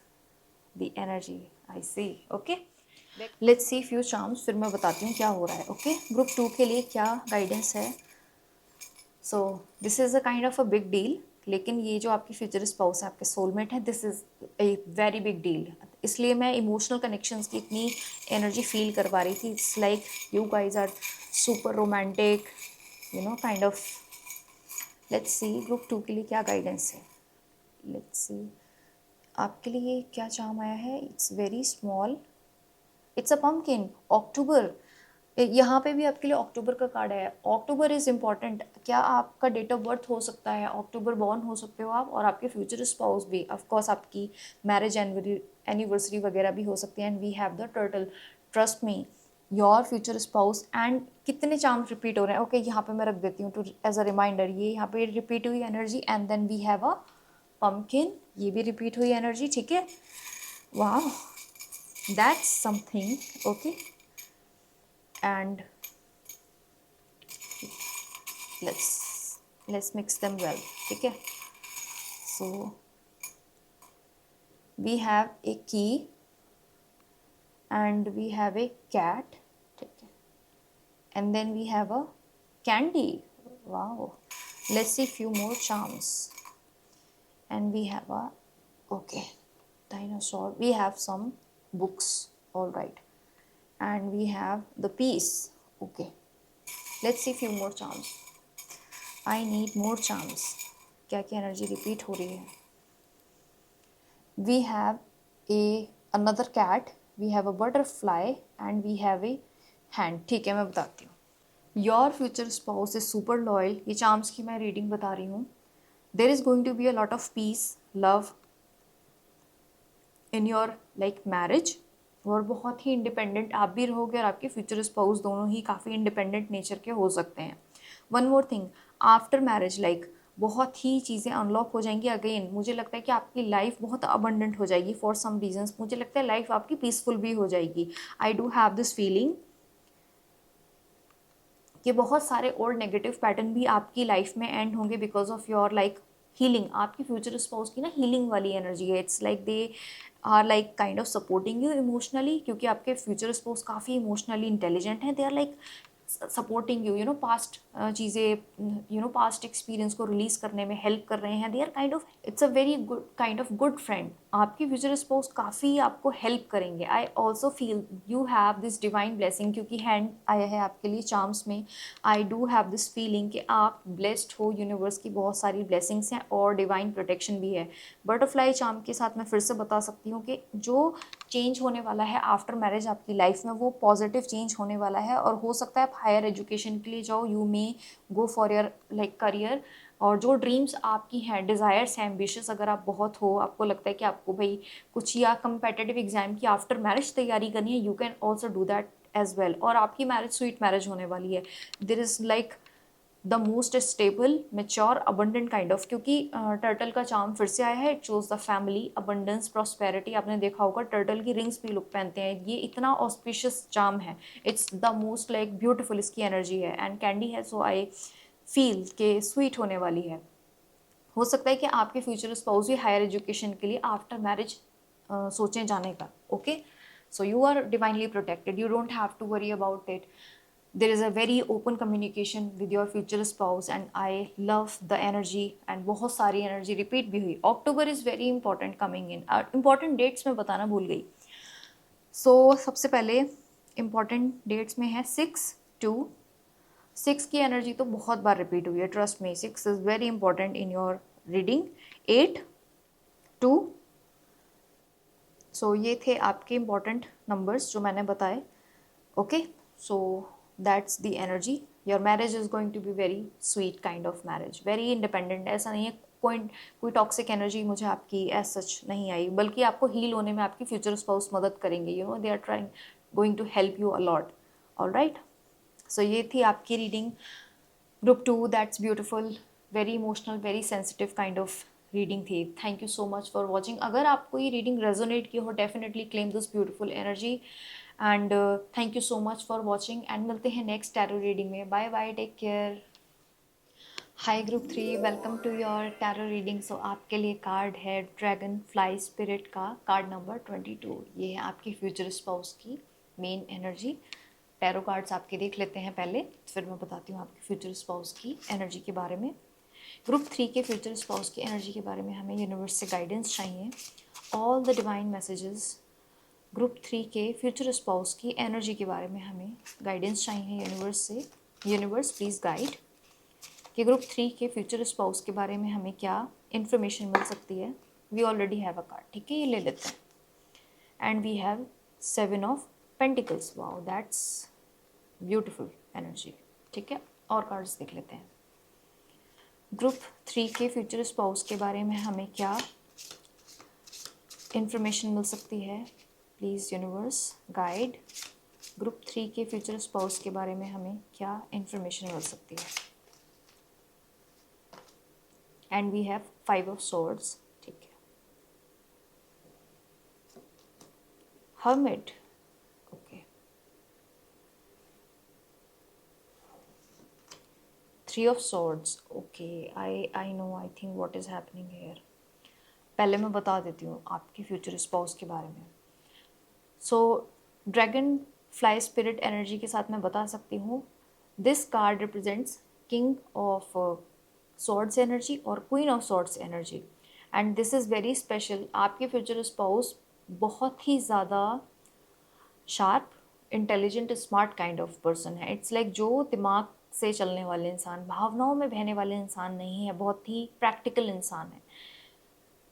the energy I see. Okay. Let's see few charms, फिर मैं बताती हूँ क्या हो रहा है. ओके. ग्रुप 2 के लिए क्या गाइडेंस है. सो this is a kind of a big deal. लेकिन ये जो आपकी फ्यूचर स्पाउस है, आपके सोलमेट है, this is a very big deal. इसलिए मैं इमोशनल कनेक्शंस की इतनी एनर्जी फील कर पा रही थी. It's like you guys are super romantic, kind of. Let's see group 2 के लिए क्या गाइडेंस है. लेट्स सी आपके लिए क्या चार्म आया है. It's very small. It's a pumpkin. October, यहाँ पे भी आपके लिए अक्टूबर का कार्ड है. October is important. क्या आपका डेट ऑफ बर्थ हो सकता है, अक्टूबर बॉर्न हो सकते हो आप, और आपके फ्यूचर स्पाउस भी. ऑफकोर्स आपकी मैरिज एनिवर्सरी वगैरह भी हो सकती है. And we have the turtle. Trust me, your future spouse. And कितने चार्म्स रिपीट हो रहे हैं. ओके, यहाँ पे मैं रख देती हूँ टू एज अ रिमाइंडर. ये यहाँ पे रिपीट हुई energy. And then we have a pumpkin, ये भी रिपीट हुई एनर्जी. ठीक है. वाह, that's something. Okay. and let's mix them well. ठीक है. So we have a key and we have a cat. ठीक है. And then we have a candy. Wow. Let's see few more charms. And we have a dinosaur. We have some books. All right. And we have the peace. Okay, let's see few more charms. I need more charms. क्या क्या energy repeat हो रही है. We have another cat, we have a butterfly, and we have a hand. ठीक है, मैं बताती हूँ. Your future spouse is super loyal. ये charms की मैं रीडिंग बता रही हूँ. There is going to be a lot of peace, love in your marriage. और बहुत ही इंडिपेंडेंट आप भी रहोगे और आपके फ्यूचर स्पाउस दोनों ही काफ़ी इंडिपेंडेंट नेचर के हो सकते हैं. One more thing, after marriage बहुत ही चीज़ें अनलॉक हो जाएंगी. अगेन मुझे लगता है कि आपकी लाइफ बहुत अबंडेंट हो जाएगी फॉर सम रीजंस. मुझे लगता है लाइफ आपकी पीसफुल भी हो जाएगी. आई डू हैव दिस फीलिंग कि बहुत सारे ओल्ड नेगेटिव पैटर्न भी आपकी लाइफ में एंड होंगे बिकॉज ऑफ योर हीलिंग. आपकी फ्यूचर स्पाउस की ना हीलिंग वाली एनर्जी है. It's like they are kind of supporting you emotionally, क्योंकि आपके फ्यूचर स्पाउस काफ़ी इमोशनली इंटेलिजेंट हैं. They are supporting you, past चीज़ें, पास्ट एक्सपीरियंस को रिलीज करने में हेल्प कर रहे हैं. They are kind of, it's a very good kind of good friend. आपकी फ्यूचर स्पाउस काफ़ी आपको हेल्प करेंगे. I also feel you have this divine blessing, क्योंकि हैंड आया है आपके लिए चार्म्स में. आई डू हैव दिस फीलिंग कि आप ब्लेस्ड हो, यूनिवर्स की बहुत सारी ब्लेसिंग्स हैं और डिवाइन प्रोटेक्शन भी है. बटरफ्लाई चार्म के साथ मैं फिर से बता सकती हूँ कि जो चेंज होने वाला है आफ्टर मैरिज आपकी लाइफ में, वो पॉजिटिव चेंज होने वाला है. और हो सकता है आप हायर एजुकेशन के लिए जाओ, you may go for your like career. और जो ड्रीम्स आपकी हैं, डिज़ायर्स हैं, एम्बिशियस अगर आप बहुत हो, आपको लगता है कि आपको भाई कुछ या कंपेटिटिव एग्जाम की आफ्टर मैरिज तैयारी करनी है, you can also do that as well. और आपकी मैरिज स्वीट मैरिज होने वाली है. There is like the most stable, mature, abundant kind of, क्योंकि टर्टल का चार्म फिर से आया है. It shows the family, abundance, prosperity. आपने देखा होगा टर्टल की रिंग्स भी लोग पहनते हैं. ये इतना ऑस्पिशियस चार्म है. It's the most like beautiful इसकी एनर्जी है. एंड कैंडी है, सो आई फील के स्वीट होने वाली है. हो सकता है कि आपके फ्यूचर स्पाउस भी हायर एजुकेशन के लिए आफ्टर मैरिज सोचें जाने का. Okay, so you are divinely protected. You don't have to worry about it. there is a very open communication with your future spouse and I love the energy. and बहुत सारी energy repeat भी हुई. October is very important coming in. Important dates में बताना भूल गई. सबसे पहले इंपॉर्टेंट डेट्स में है 6 की एनर्जी तो बहुत बार रिपीट हुई है, trust me. 6 is very important in your reading. 8, 2. ये थे आपके इंपॉर्टेंट नंबर्स जो मैंने बताए. Okay, so that's the energy. your marriage is going to be very sweet kind of marriage, very independent. ऐसा नहीं है कोई टॉक्सिक एनर्जी मुझे आपकी एज सच नहीं आई, बल्कि आपको हील होने में आपकी फ्यूचर स्पाउस मदद करेंगे. They are trying going to help you a lot. All right, so ये थी आपकी reading. Group 2, that's beautiful, very emotional, very sensitive kind of reading थी. Thank you so much for watching. अगर आपको ये रीडिंग रेजोनेट की हो, definitely claim this beautiful energy. And thank you so much for watching. And मिलते हैं next tarot reading में. Bye bye, take care. Hi group 3, welcome to your tarot reading. आपके लिए कार्ड है ड्रैगन फ्लाई स्पिरिट का card number 22. ये है आपकी फ्यूचर स्पाउस की मेन एनर्जी. टैरो कार्ड्स आपके देख लेते हैं पहले, फिर मैं बताती हूँ आपकी फ्यूचर स्पाउस की एनर्जी के बारे में. ग्रुप 3 के फ्यूचर स्पाउस की एनर्जी के बारे में हमें यूनिवर्स से गाइडेंस चाहिए. All the divine messages. Group 3 के फ्यूचर स्पाउस की एनर्जी के बारे में हमें गाइडेंस चाहिए यूनिवर्स से. यूनिवर्स प्लीज़ गाइड कि ग्रुप 3 के फ्यूचर स्पाउस के बारे में हमें क्या इन्फॉर्मेशन मिल सकती है. We already have a card, ठीक है, ये ले लेते हैं. And we have 7 of pentacles. Wow, that's beautiful energy. ठीक है, और कार्ड्स देख लेते हैं. ग्रुप 3 के फ्यूचर स्पाउस के बारे में हमें क्या इन्फॉर्मेशन मिल सकती है. Please universe guide. ग्रुप 3 के फ्यूचर स्पाउस के बारे में हमें क्या इन्फॉर्मेशन मिल सकती है. And we have 5 of swords. ठीक है, hermit. Okay, 3 of swords. Okay, I know, I think what is happening here. पहले मैं बता देती हूँ आपकी फ्यूचर स्पाउस के बारे में. ड्रैगन फ्लाई स्पिरिट एनर्जी के साथ मैं बता सकती हूँ, this card represents king of swords energy और queen of swords energy. And this is very special. आपके फ्यूचर स्पाउस बहुत ही ज़्यादा sharp, intelligent, smart kind of person है. इट्स लाइक जो दिमाग से चलने वाले इंसान, भावनाओं में बहने वाले इंसान नहीं है, बहुत ही प्रैक्टिकल इंसान है.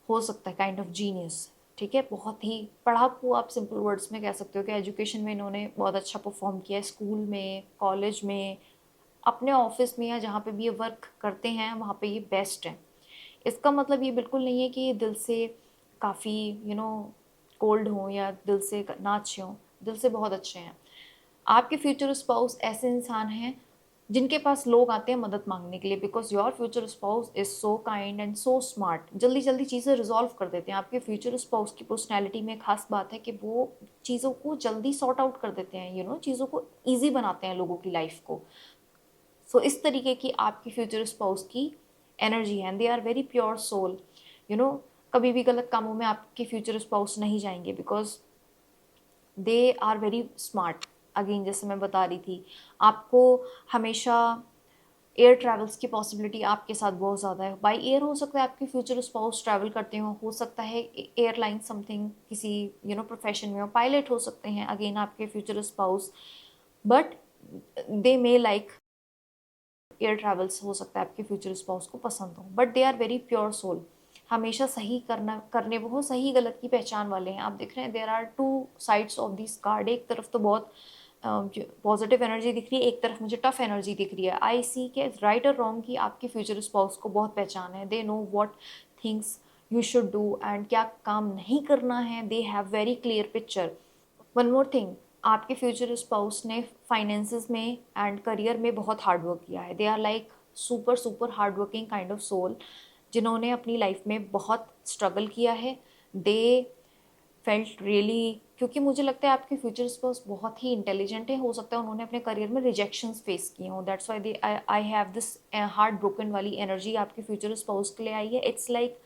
हो सकता है काइंड ऑफ जीनियस. ठीक है, बहुत ही पढ़ाकू, आप सिंपल वर्ड्स में कह सकते हो कि एजुकेशन में इन्होंने बहुत अच्छा परफॉर्म किया है. स्कूल में, कॉलेज में, अपने ऑफिस में, या जहाँ पे भी ये वर्क करते हैं वहाँ पे ये बेस्ट हैं. इसका मतलब ये बिल्कुल नहीं है कि ये दिल से काफ़ी कोल्ड हों या दिल से ना अच्छे हों. दिल से बहुत अच्छे हैं. आपके फ्यूचर स्पाउस ऐसे इंसान हैं जिनके पास लोग आते हैं मदद मांगने के लिए, because your future spouse is so kind and so smart. जल्दी जल्दी चीज़ें रिजॉल्व कर देते हैं. आपके फ्यूचर स्पाउस की पर्सनैलिटी में खास बात है कि वो चीज़ों को जल्दी सॉर्ट आउट कर देते हैं. चीज़ों को ईजी बनाते हैं लोगों की लाइफ को. इस तरीके की आपकी फ्यूचर स्पाउस की एनर्जी है. They are very pure soul. कभी भी गलत कामों में आपके फ्यूचर स्पाउस नहीं जाएंगे, because they are very smart. Again जैसे मैं बता रही थी, आपको हमेशा एयर ट्रैवल्स की पॉसिबिलिटी आपके साथ बहुत ज़्यादा है। बाई एयर हो सकता है आपके फ्यूचर स्पाउस ट्रैवल करते हो सकता है एयरलाइन समथिंग किसी प्रोफेशन में हो, पायलट हो सकते हैं अगेन आपके future spouse, but they may like air travels, हो सकता है आपके फ्यूचर स्पाउस को पसंद हो, but they are very pure soul, हमेशा सही करने वो सही गलत की पहचान वाले हैं। आप देख रहे हैं there are two sides of this card, एक तरफ तो बहुत पॉजिटिव एनर्जी दिख रही है, एक तरफ मुझे टफ एनर्जी दिख रही है। आई सी के राइट और रॉन्ग की आपके फ्यूचर स्पाउस को बहुत पहचान है, they know what things you should do and क्या काम नहीं करना है, they have very clear picture. One more thing, आपके फ्यूचर स्पाउस ने फाइनेंसेस में एंड करियर में बहुत हार्ड वर्क किया है, they are like super super hard working kind of soul, जिन्होंने अपनी लाइफ में बहुत स्ट्रगल किया है। दे फेल्ट रियली, क्योंकि मुझे लगता है आपके फ्यूचर स्पाउस बहुत ही इंटेलिजेंट है, हो सकता है उन्होंने अपने करियर में रिजेक्शंस फेस किए हों, that's why they I have this heart broken वाली एनर्जी आपके फ्यूचर स्पाउस के लिए आई है। इट्स लाइक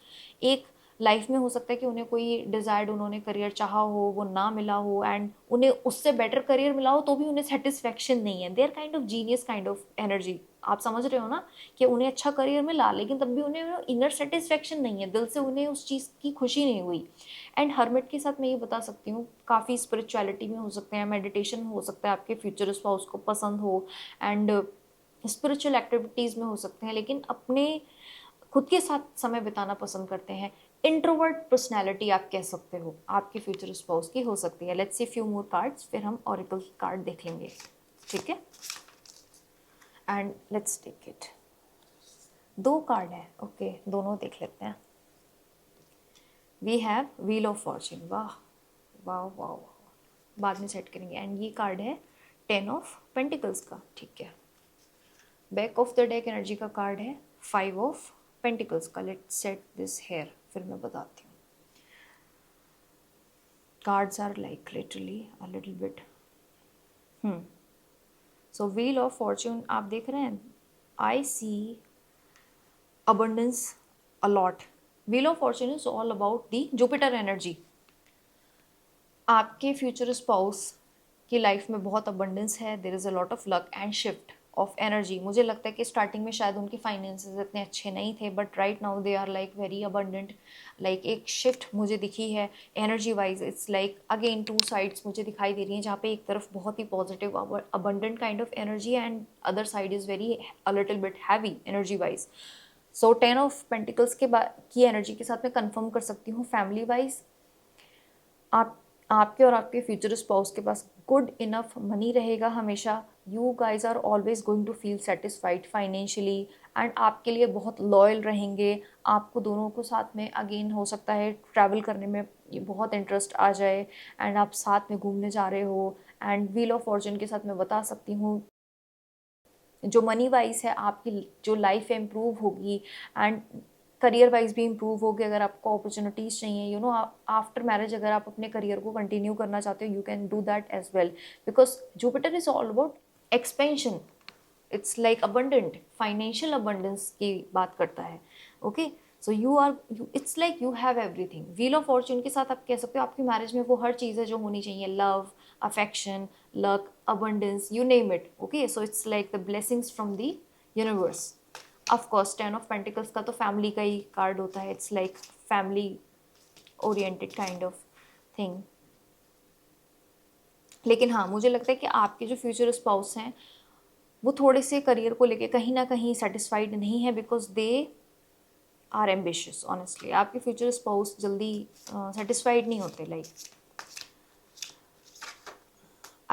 एक लाइफ में हो सकता है कि उन्हें कोई डिजायर्ड उन्होंने करियर चाहा हो, वो ना मिला हो, एंड उन्हें उससे बेटर करियर मिला हो तो भी उन्हें सेटिस्फेक्शन नहीं है। Their kind of genius kind of energy, आप समझ रहे हो ना, कि उन्हें अच्छा करियर मिला लेकिन तब भी उन्हें इनर सेटिस्फेक्शन नहीं है, दिल से उन्हें उस चीज़ की खुशी नहीं हुई। एंड हर्मिट के साथ मैं ये बता सकती हूँ, काफ़ी स्पिरिचुअलिटी में हो सकते हैं, मेडिटेशन हो सकता है आपके फ्यूचर स्पाउस को पसंद हो, एंड स्पिरिचुअल एक्टिविटीज़ में हो सकते हैं, लेकिन अपने खुद के साथ समय बिताना पसंद करते हैं। इंट्रोवर्ट पर्सनैलिटी आप कह सकते हो आपके फ्यूचर स्पाउस की हो सकती है। Let's see few more cards, फिर हम ऑरिकल कार्ड देख लेंगे, ठीक है, एंड लेट्स टेक इट। दो कार्ड है, ओके, दोनों देख लेते हैं। We have wheel of fortune, वाह वाह वाह, बाद में सेट करेंगे। एंड ये कार्ड है 10 ऑफ पेंटिकल्स का, ठीक है। Back of the deck energy का कार्ड है 5 ऑफ पेंटिकल्स का। लेट्स सेट दिस हेयर, फिर मैं बताती हूँ। Cards are like literally a little bit. So wheel of fortune आप देख रहे हैं, I see abundance a lot. Wheel of Fortune is all about the Jupiter energy. आपके फ्यूचर स्पाउस की लाइफ में बहुत अबंडेंस है, there is a lot of luck and shift of energy. मुझे लगता है कि स्टार्टिंग में शायद उनके फाइनेंसेस इतने अच्छे नहीं थे, but right now they are like very abundant. Like एक शिफ्ट मुझे दिखी है energy wise, it's like again two sides मुझे दिखाई दे रही हैं, जहाँ पे एक तरफ बहुत ही positive abundant kind of energy and other side is very a little bit heavy energy wise. So 10 of pentacles के की एनर्जी के साथ मैं कंफर्म कर सकती हूँ फैमिली वाइज आपके और आपके फ्यूचर स्पाउस के पास गुड इनफ मनी रहेगा हमेशा। You guys are always going to feel satisfied financially, and आपके लिए बहुत लॉयल रहेंगे। आपको दोनों को साथ में अगेन हो सकता है ट्रैवल करने में ये बहुत इंटरेस्ट आ जाए, एंड आप साथ में घूमने जा रहे हो। एंड व्हील ऑफ फॉर्च्यून के साथ मैं बता सकती हूँ जो मनी वाइज है आपकी जो लाइफ है इम्प्रूव होगी, एंड करियर वाइज भी इम्प्रूव होगी। अगर आपको अपॉर्चुनिटीज़ चाहिए, आफ्टर मैरिज अगर आप अपने करियर को कंटिन्यू करना चाहते हो, you can do that as well, because Jupiter is all about expansion. It's like abundant, financial abundance की बात करता है। Okay, so it's like you have everything. Wheel of fortune के साथ आप कह सकते हो आपकी मैरिज में वो हर चीज़ है जो होनी चाहिए, love, affection, luck, abundance, you name it. Okay, so it's like the blessings from the universe. Of course 10 of pentacles का तो फैमिली का ही कार्ड होता है, it's like family oriented kind of thing. लेकिन हाँ, मुझे लगता है कि आपके जो फ्यूचर स्पाउस हैं वो थोड़े से करियर को लेके कहीं ना कहीं सेटिस्फाइड नहीं है, because they are ambitious. Honestly आपके फ्यूचर स्पाउस जल्दी सेटिस्फाइड नहीं होते। Like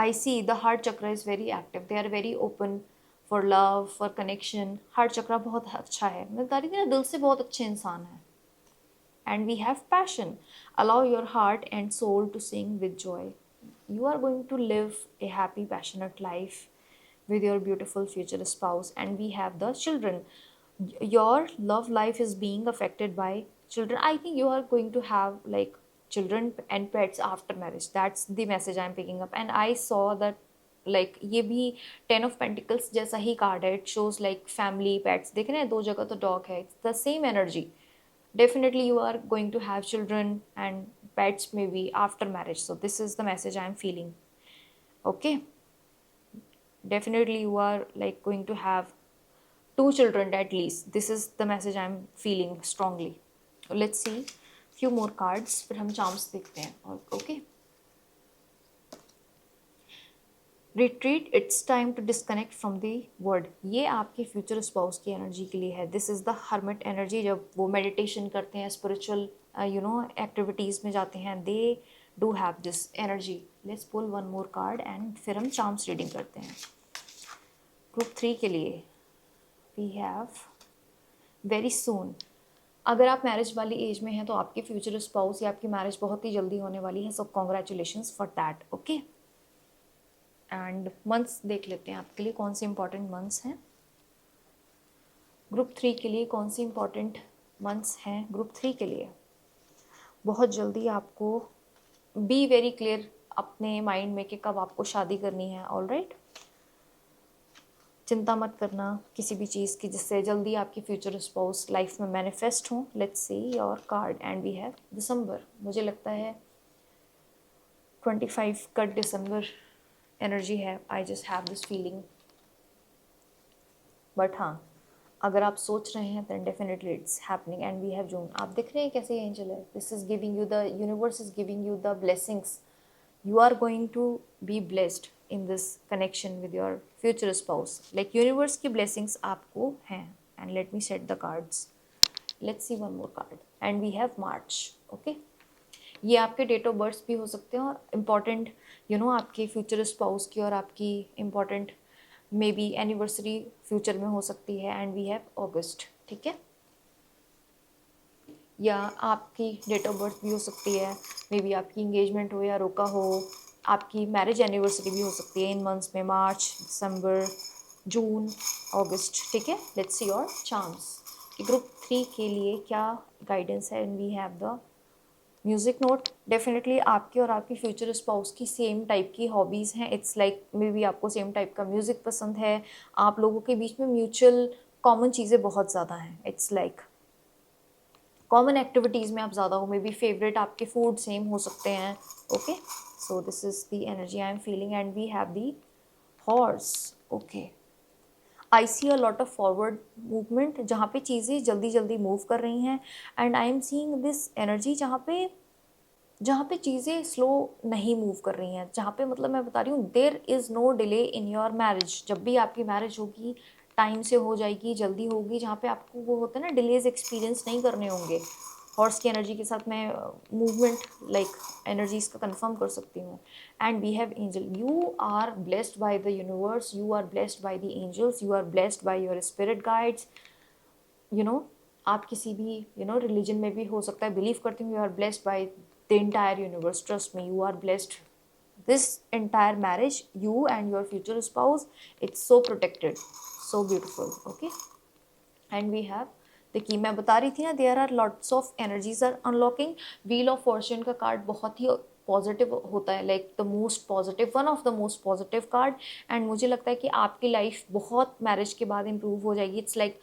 I see the heart chakra is very active. They are very open for love, for connection. Heart chakra बहुत अच्छा है, मैं बता रही थी ना, दिल से बहुत अच्छे इंसान है। And we have passion. Allow your heart and soul to sing with joy. You are going to live a happy, passionate life with your beautiful future spouse. And we have the children. Your love life is being affected by children. I think you are going to have like children and pets after marriage. That's the message I'm picking up. And I saw that like ये भी 10 of Pentacles जैसा ही card है। It shows like family, pets, देख रहे हैं दो जगह तो डॉग है, it's the same energy. Definitely you are going to have children and pets maybe after marriage. So this is the message I am feeling. Okay, definitely you are like going to have 2 children at least. This is the message I'm feeling strongly. Let's see few more cards, फिर हम charms देखते हैं. Okay. Retreat, it's time to disconnect from the world. ये आपके future spouse की energy के लिए है. This is the hermit energy. जब वो मेडिटेशन करते हैं, स्पिरिचुअल एक्टिविटीज़ में जाते हैं, they do have this energy. Let's pull one more card and फिर हम चार्म्स रीडिंग करते हैं. ग्रुप 3 के लिए वी हैव वेरी सून. अगर आप मैरिज वाली एज में हैं तो आपके फ्यूचर स्पाउस या आपकी मैरिज बहुत ही जल्दी होने वाली है. सो congratulations for that. Okay. And months देख लेते हैं आपके लिए कौन से इंपॉर्टेंट मंथ्स हैं. ग्रुप 3 के लिए कौन से इंपॉर्टेंट मंथ्स हैं. ग्रुप 3 के लिए बहुत जल्दी आपको बी वेरी क्लियर अपने माइंड में कि कब आपको शादी करनी है. All right. चिंता मत करना किसी भी चीज़ की, जिससे जल्दी आपकी फ्यूचर स्पाउस लाइफ में मैनिफेस्ट हों. Let's see your card and we have December. मुझे लगता है 25 का दिसंबर एनर्जी है. I just have this feeling. But हाँ, अगर आप सोच रहे हैं then definitely it's happening. And we have June. आप देख रहे हैं कैसे ये एंजल है. This is giving you the universe is giving you the blessings. You are going to be blessed in this connection with your future spouse. Like universe की blessings आपको हैं. And let me set the cards. Let's see one more card. And we have March. Okay. ये आपके date of birth भी हो सकते हैं और इम्पॉर्टेंट आपके फ्यूचर स्पाउस की और आपकी important may be anniversary future में हो सकती है. एंड वी हैव अगस्त. ठीक है. या आपकी डेट ऑफ बर्थ भी हो सकती है. मे बी आपकी इंगेजमेंट हो या रोका हो. आपकी मैरिज एनिवर्सरी भी हो सकती है इन मंथ्स में. मार्च, दिसंबर, जून, अगस्त. ठीक है. लेट्स सी योर चार्म्स कि ग्रुप 3 के लिए क्या गाइडेंस है. And we have the music note. Definitely आपके और आपकी फ्यूचर स्पाउस की सेम टाइप की हॉबीज़ हैं. इट्स लाइक मे बी आपको सेम टाइप का म्यूज़िक पसंद है. आप लोगों के बीच में म्यूचुअल कॉमन चीज़ें बहुत ज़्यादा हैं. इट्स लाइक कॉमन एक्टिविटीज़ में आप ज़्यादा हो. मे बी फेवरेट आपके फूड सेम हो सकते हैं. Okay. So this is the energy I am feeling. And we have the horse. Okay. I see a lot of forward movement जहाँ पे चीज़ें जल्दी जल्दी मूव कर रही हैं. And I am seeing this energy जहाँ पे चीज़ें स्लो नहीं मूव कर रही हैं. जहाँ पे मतलब मैं बता रही हूँ there is no delay in your marriage. जब भी आपकी मैरिज होगी टाइम से हो जाएगी, जल्दी होगी. जहाँ पे आपको वो होता है ना डिलेज एक्सपीरियंस नहीं करने होंगे. हॉर्स की एनर्जी के साथ मैं मूवमेंट लाइक एनर्जीज का कंफर्म कर सकती हूँ. And we have angel. You are blessed by the universe. You are blessed by the angels. You are blessed by your spirit guides. आप किसी भी रिलीजन में भी हो सकता है बिलीव करती हूँ. You are blessed by the entire universe. Trust me, you are blessed. This entire marriage, you and your future spouse, it's so protected, so beautiful. Okay. And we have देखिए मैं बता रही थी ना there are lots of energies are unlocking. Wheel of Fortune का card बहुत ही positive होता है. Like the most positive, one of the most positive card. And मुझे लगता है कि आपकी लाइफ बहुत मैरिज के बाद इम्प्रूव हो जाएगी. It's like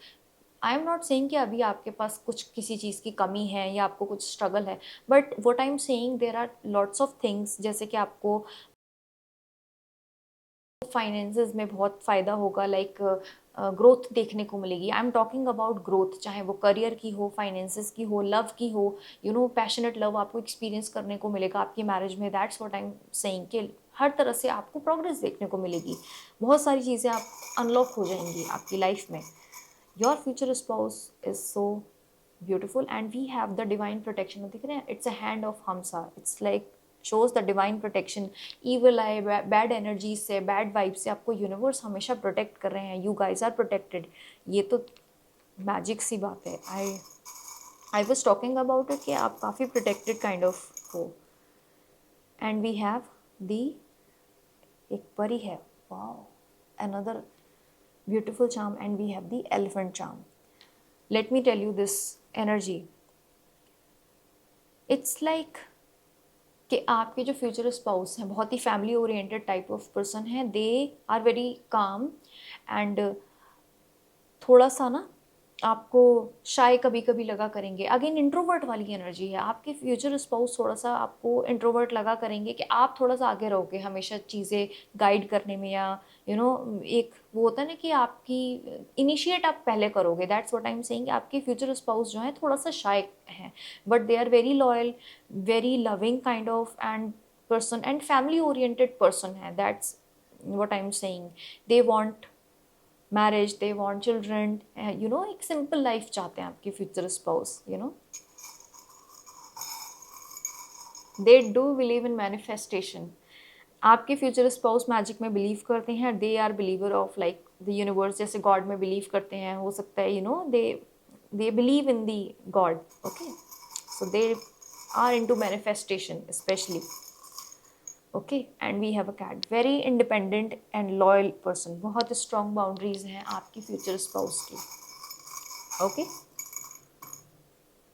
I am not saying कि अभी आपके पास कुछ किसी चीज़ की कमी है या आपको कुछ स्ट्रगल है. But what I am saying there are lots of things. जैसे कि आपको फाइनेंसेस में बहुत फ़ायदा होगा. लाइक ग्रोथ देखने को मिलेगी. I am talking about growth. चाहे वो करियर की हो, फाइनेंसेस की हो, लव की हो. पैशनेट लव आपको एक्सपीरियंस करने को मिलेगा आपकी मैरिज में. That's what I am saying कि हर तरह से आपको प्रोग्रेस देखने को मिलेगी. बहुत सारी चीज़ें आप अनलॉक हो जाएंगी आपकी लाइफ में. Your future spouse is so beautiful. And we have the divine protection. देख रहे हैं. इट्स अ हैंड ऑफ हमसा. It's like shows the divine protection. Evil eye, bad energies से, बैड वाइब से आपको यूनिवर्स हमेशा प्रोटेक्ट कर रहे हैं. You guys are protected. ये तो मैजिक सी बात है. I was talking about it कि आप काफ़ी प्रोटेक्टेड काइंड ऑफ हो. एंड वी हैव दी एक परी है. Wow. Another beautiful charm. And we have the elephant charm. Let me tell you this energy. It's like कि आपके जो फ्यूचर स्पाउस हैं बहुत ही family oriented type of person हैं. They are very calm. And थोड़ा सा ना आपको शाय कभी कभी लगा करेंगे, अगेन इंट्रोवर्ट वाली एनर्जी है। आपके फ्यूचर स्पाउस थोड़ा सा आपको इंट्रोवर्ट लगा करेंगे कि आप थोड़ा सा आगे रहोगे हमेशा चीज़ें गाइड करने में, या एक वो होता है ना कि आपकी इनिशिएट आप पहले करोगे। That's what I am saying. आपके फ्यूचर स्पाउस जो है थोड़ा सा शाय हैं, but they are very loyal, very loving kind of and person, and family oriented person है। That's what I am saying. They want marriage, they want children, एक simple life चाहते हैं आपके future spouse. They do believe in manifestation. आपके future spouse magic में believe करते हैं। They are believer of like the universe, जैसे God में बिलीव करते हैं, हो सकता है they believe in the God. Okay, so they are into manifestation specially. Okay, and we have a cat, very independent and loyal person. बहुत strong boundaries हैं आपकी फ्यूचर स्पाउस की। Okay,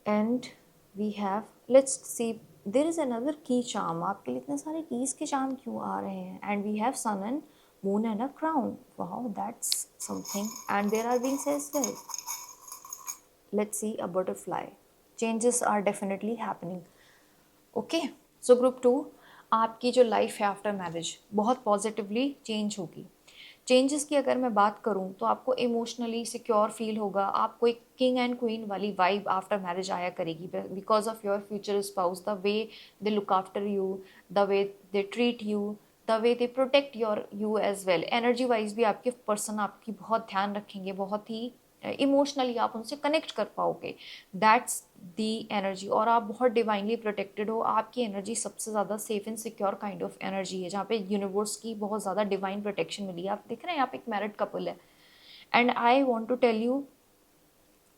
and we have, let's see, there is another key charm. आपके लिए इतने सारे keys के charm क्यों आ रहे हैं? And we have sun and moon and a crown. Wow, that's something. And there are wings as well. Let's see a butterfly. Changes are definitely happening. Okay, so group 2, आपकी जो life है after marriage बहुत positively change होगी। Changes की अगर मैं बात करूं तो आपको इमोशनली सिक्योर फील होगा। आपको एक किंग एंड क्वीन वाली वाइब आफ्टर मैरिज आया करेगी, because of your future spouse, the way they look after you, the way they treat you, the way they protect your you as well. Energy wise भी आपके person आपकी बहुत ध्यान रखेंगे, बहुत ही इमोशनली आप उनसे कनेक्ट कर पाओगे। That's the energy. और आप बहुत डिवाइनली प्रोटेक्टेड हो। आपकी एनर्जी सबसे ज़्यादा safe and secure kind of energy है, जहाँ पे यूनिवर्स की बहुत ज़्यादा डिवाइन प्रोटेक्शन मिली है। आप देख रहे हैं, आप एक मैरिड कपल है, and I want to tell you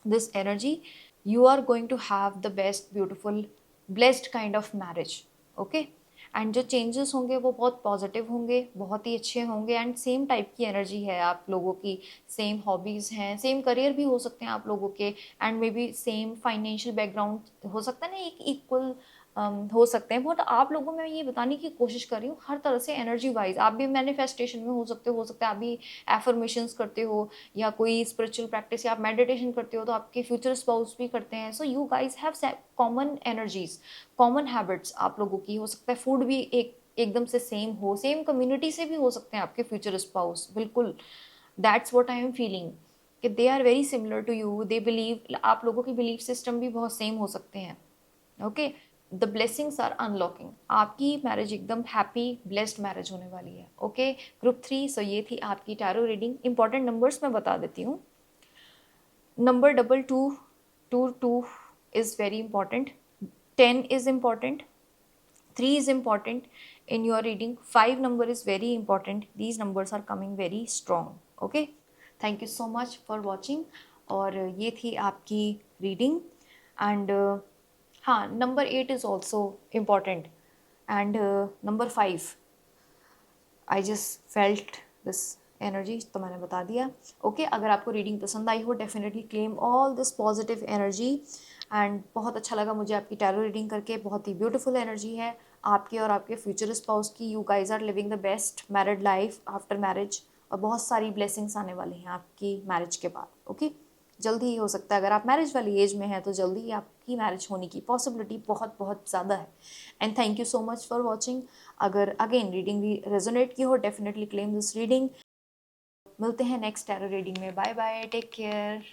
this energy, you are going to have the best beautiful blessed kind of marriage. Okay, and जो चेंजेस होंगे वो बहुत पॉजिटिव होंगे, बहुत ही अच्छे होंगे, एंड सेम टाइप की एनर्जी है आप लोगों की। सेम हॉबीज़ हैं, सेम करियर भी हो सकते हैं आप लोगों के, and may be same financial background हो सकता है ना, एक इक्वल हो सकते हैं। बहुत आप लोगों में ये बताने की कोशिश कर रही हूँ हर तरह से एनर्जी वाइज। आप भी मैनिफेस्टेशन में हो सकते हैं आप भी एफर्मेशंस करते हो, या कोई स्पिरिचुअल प्रैक्टिस, या आप मेडिटेशन करते हो तो आपके फ्यूचर स्पाउस भी करते हैं। So you guys have common energies, common habits आप लोगों की। हो सकता है फूड भी एकदम से सेम हो, सेम कम्युनिटी से भी हो सकते हैं आपके फ्यूचर स्पाउस, बिल्कुल। That's what I am feeling कि they are very similar to you. They believe, आप लोगों के बिलीफ सिस्टम भी बहुत सेम हो सकते हैं। Okay, the blessings are unlocking. आपकी मैरिज एकदम हैप्पी ब्लेस्ड मैरिज होने वाली है। ओके, ग्रुप 3, सो ये थी आपकी टैरो रीडिंग। इंपॉर्टेंट नंबर्स मैं बता देती हूँ। Number 2222 is very important, 10 is important, 3 is important in your reading, 5 number is very important. These numbers are coming very strong. Okay, thank you so much for watching. और ये थी आपकी reading. And हाँ, number 8 is also important, and number 5, I just felt this energy, तो मैंने बता दिया। Okay, अगर आपको रीडिंग पसंद आई हो, definitely claim all this positive energy. And बहुत अच्छा लगा मुझे आपकी टैरो रीडिंग करके, बहुत ही ब्यूटीफुल एनर्जी है आपके और आपके फ्यूचर स्पाउस की। You guys are living the best married life after marriage, और बहुत सारी ब्लेसिंग्स आने वाली हैं आपकी मैरिज के बाद। ओके, जल्दी ही हो सकता है, अगर आप मैरिज वाली एज में हैं तो जल्दी ही आपकी मैरिज होने की पॉसिबिलिटी बहुत बहुत ज़्यादा है। And thank you so much for watching. अगर अगेन रीडिंग भी रेजोनेट की हो, डेफिनेटली क्लेम दिस रीडिंग। मिलते हैं नेक्स्ट टैरो रीडिंग में। Bye bye, take care.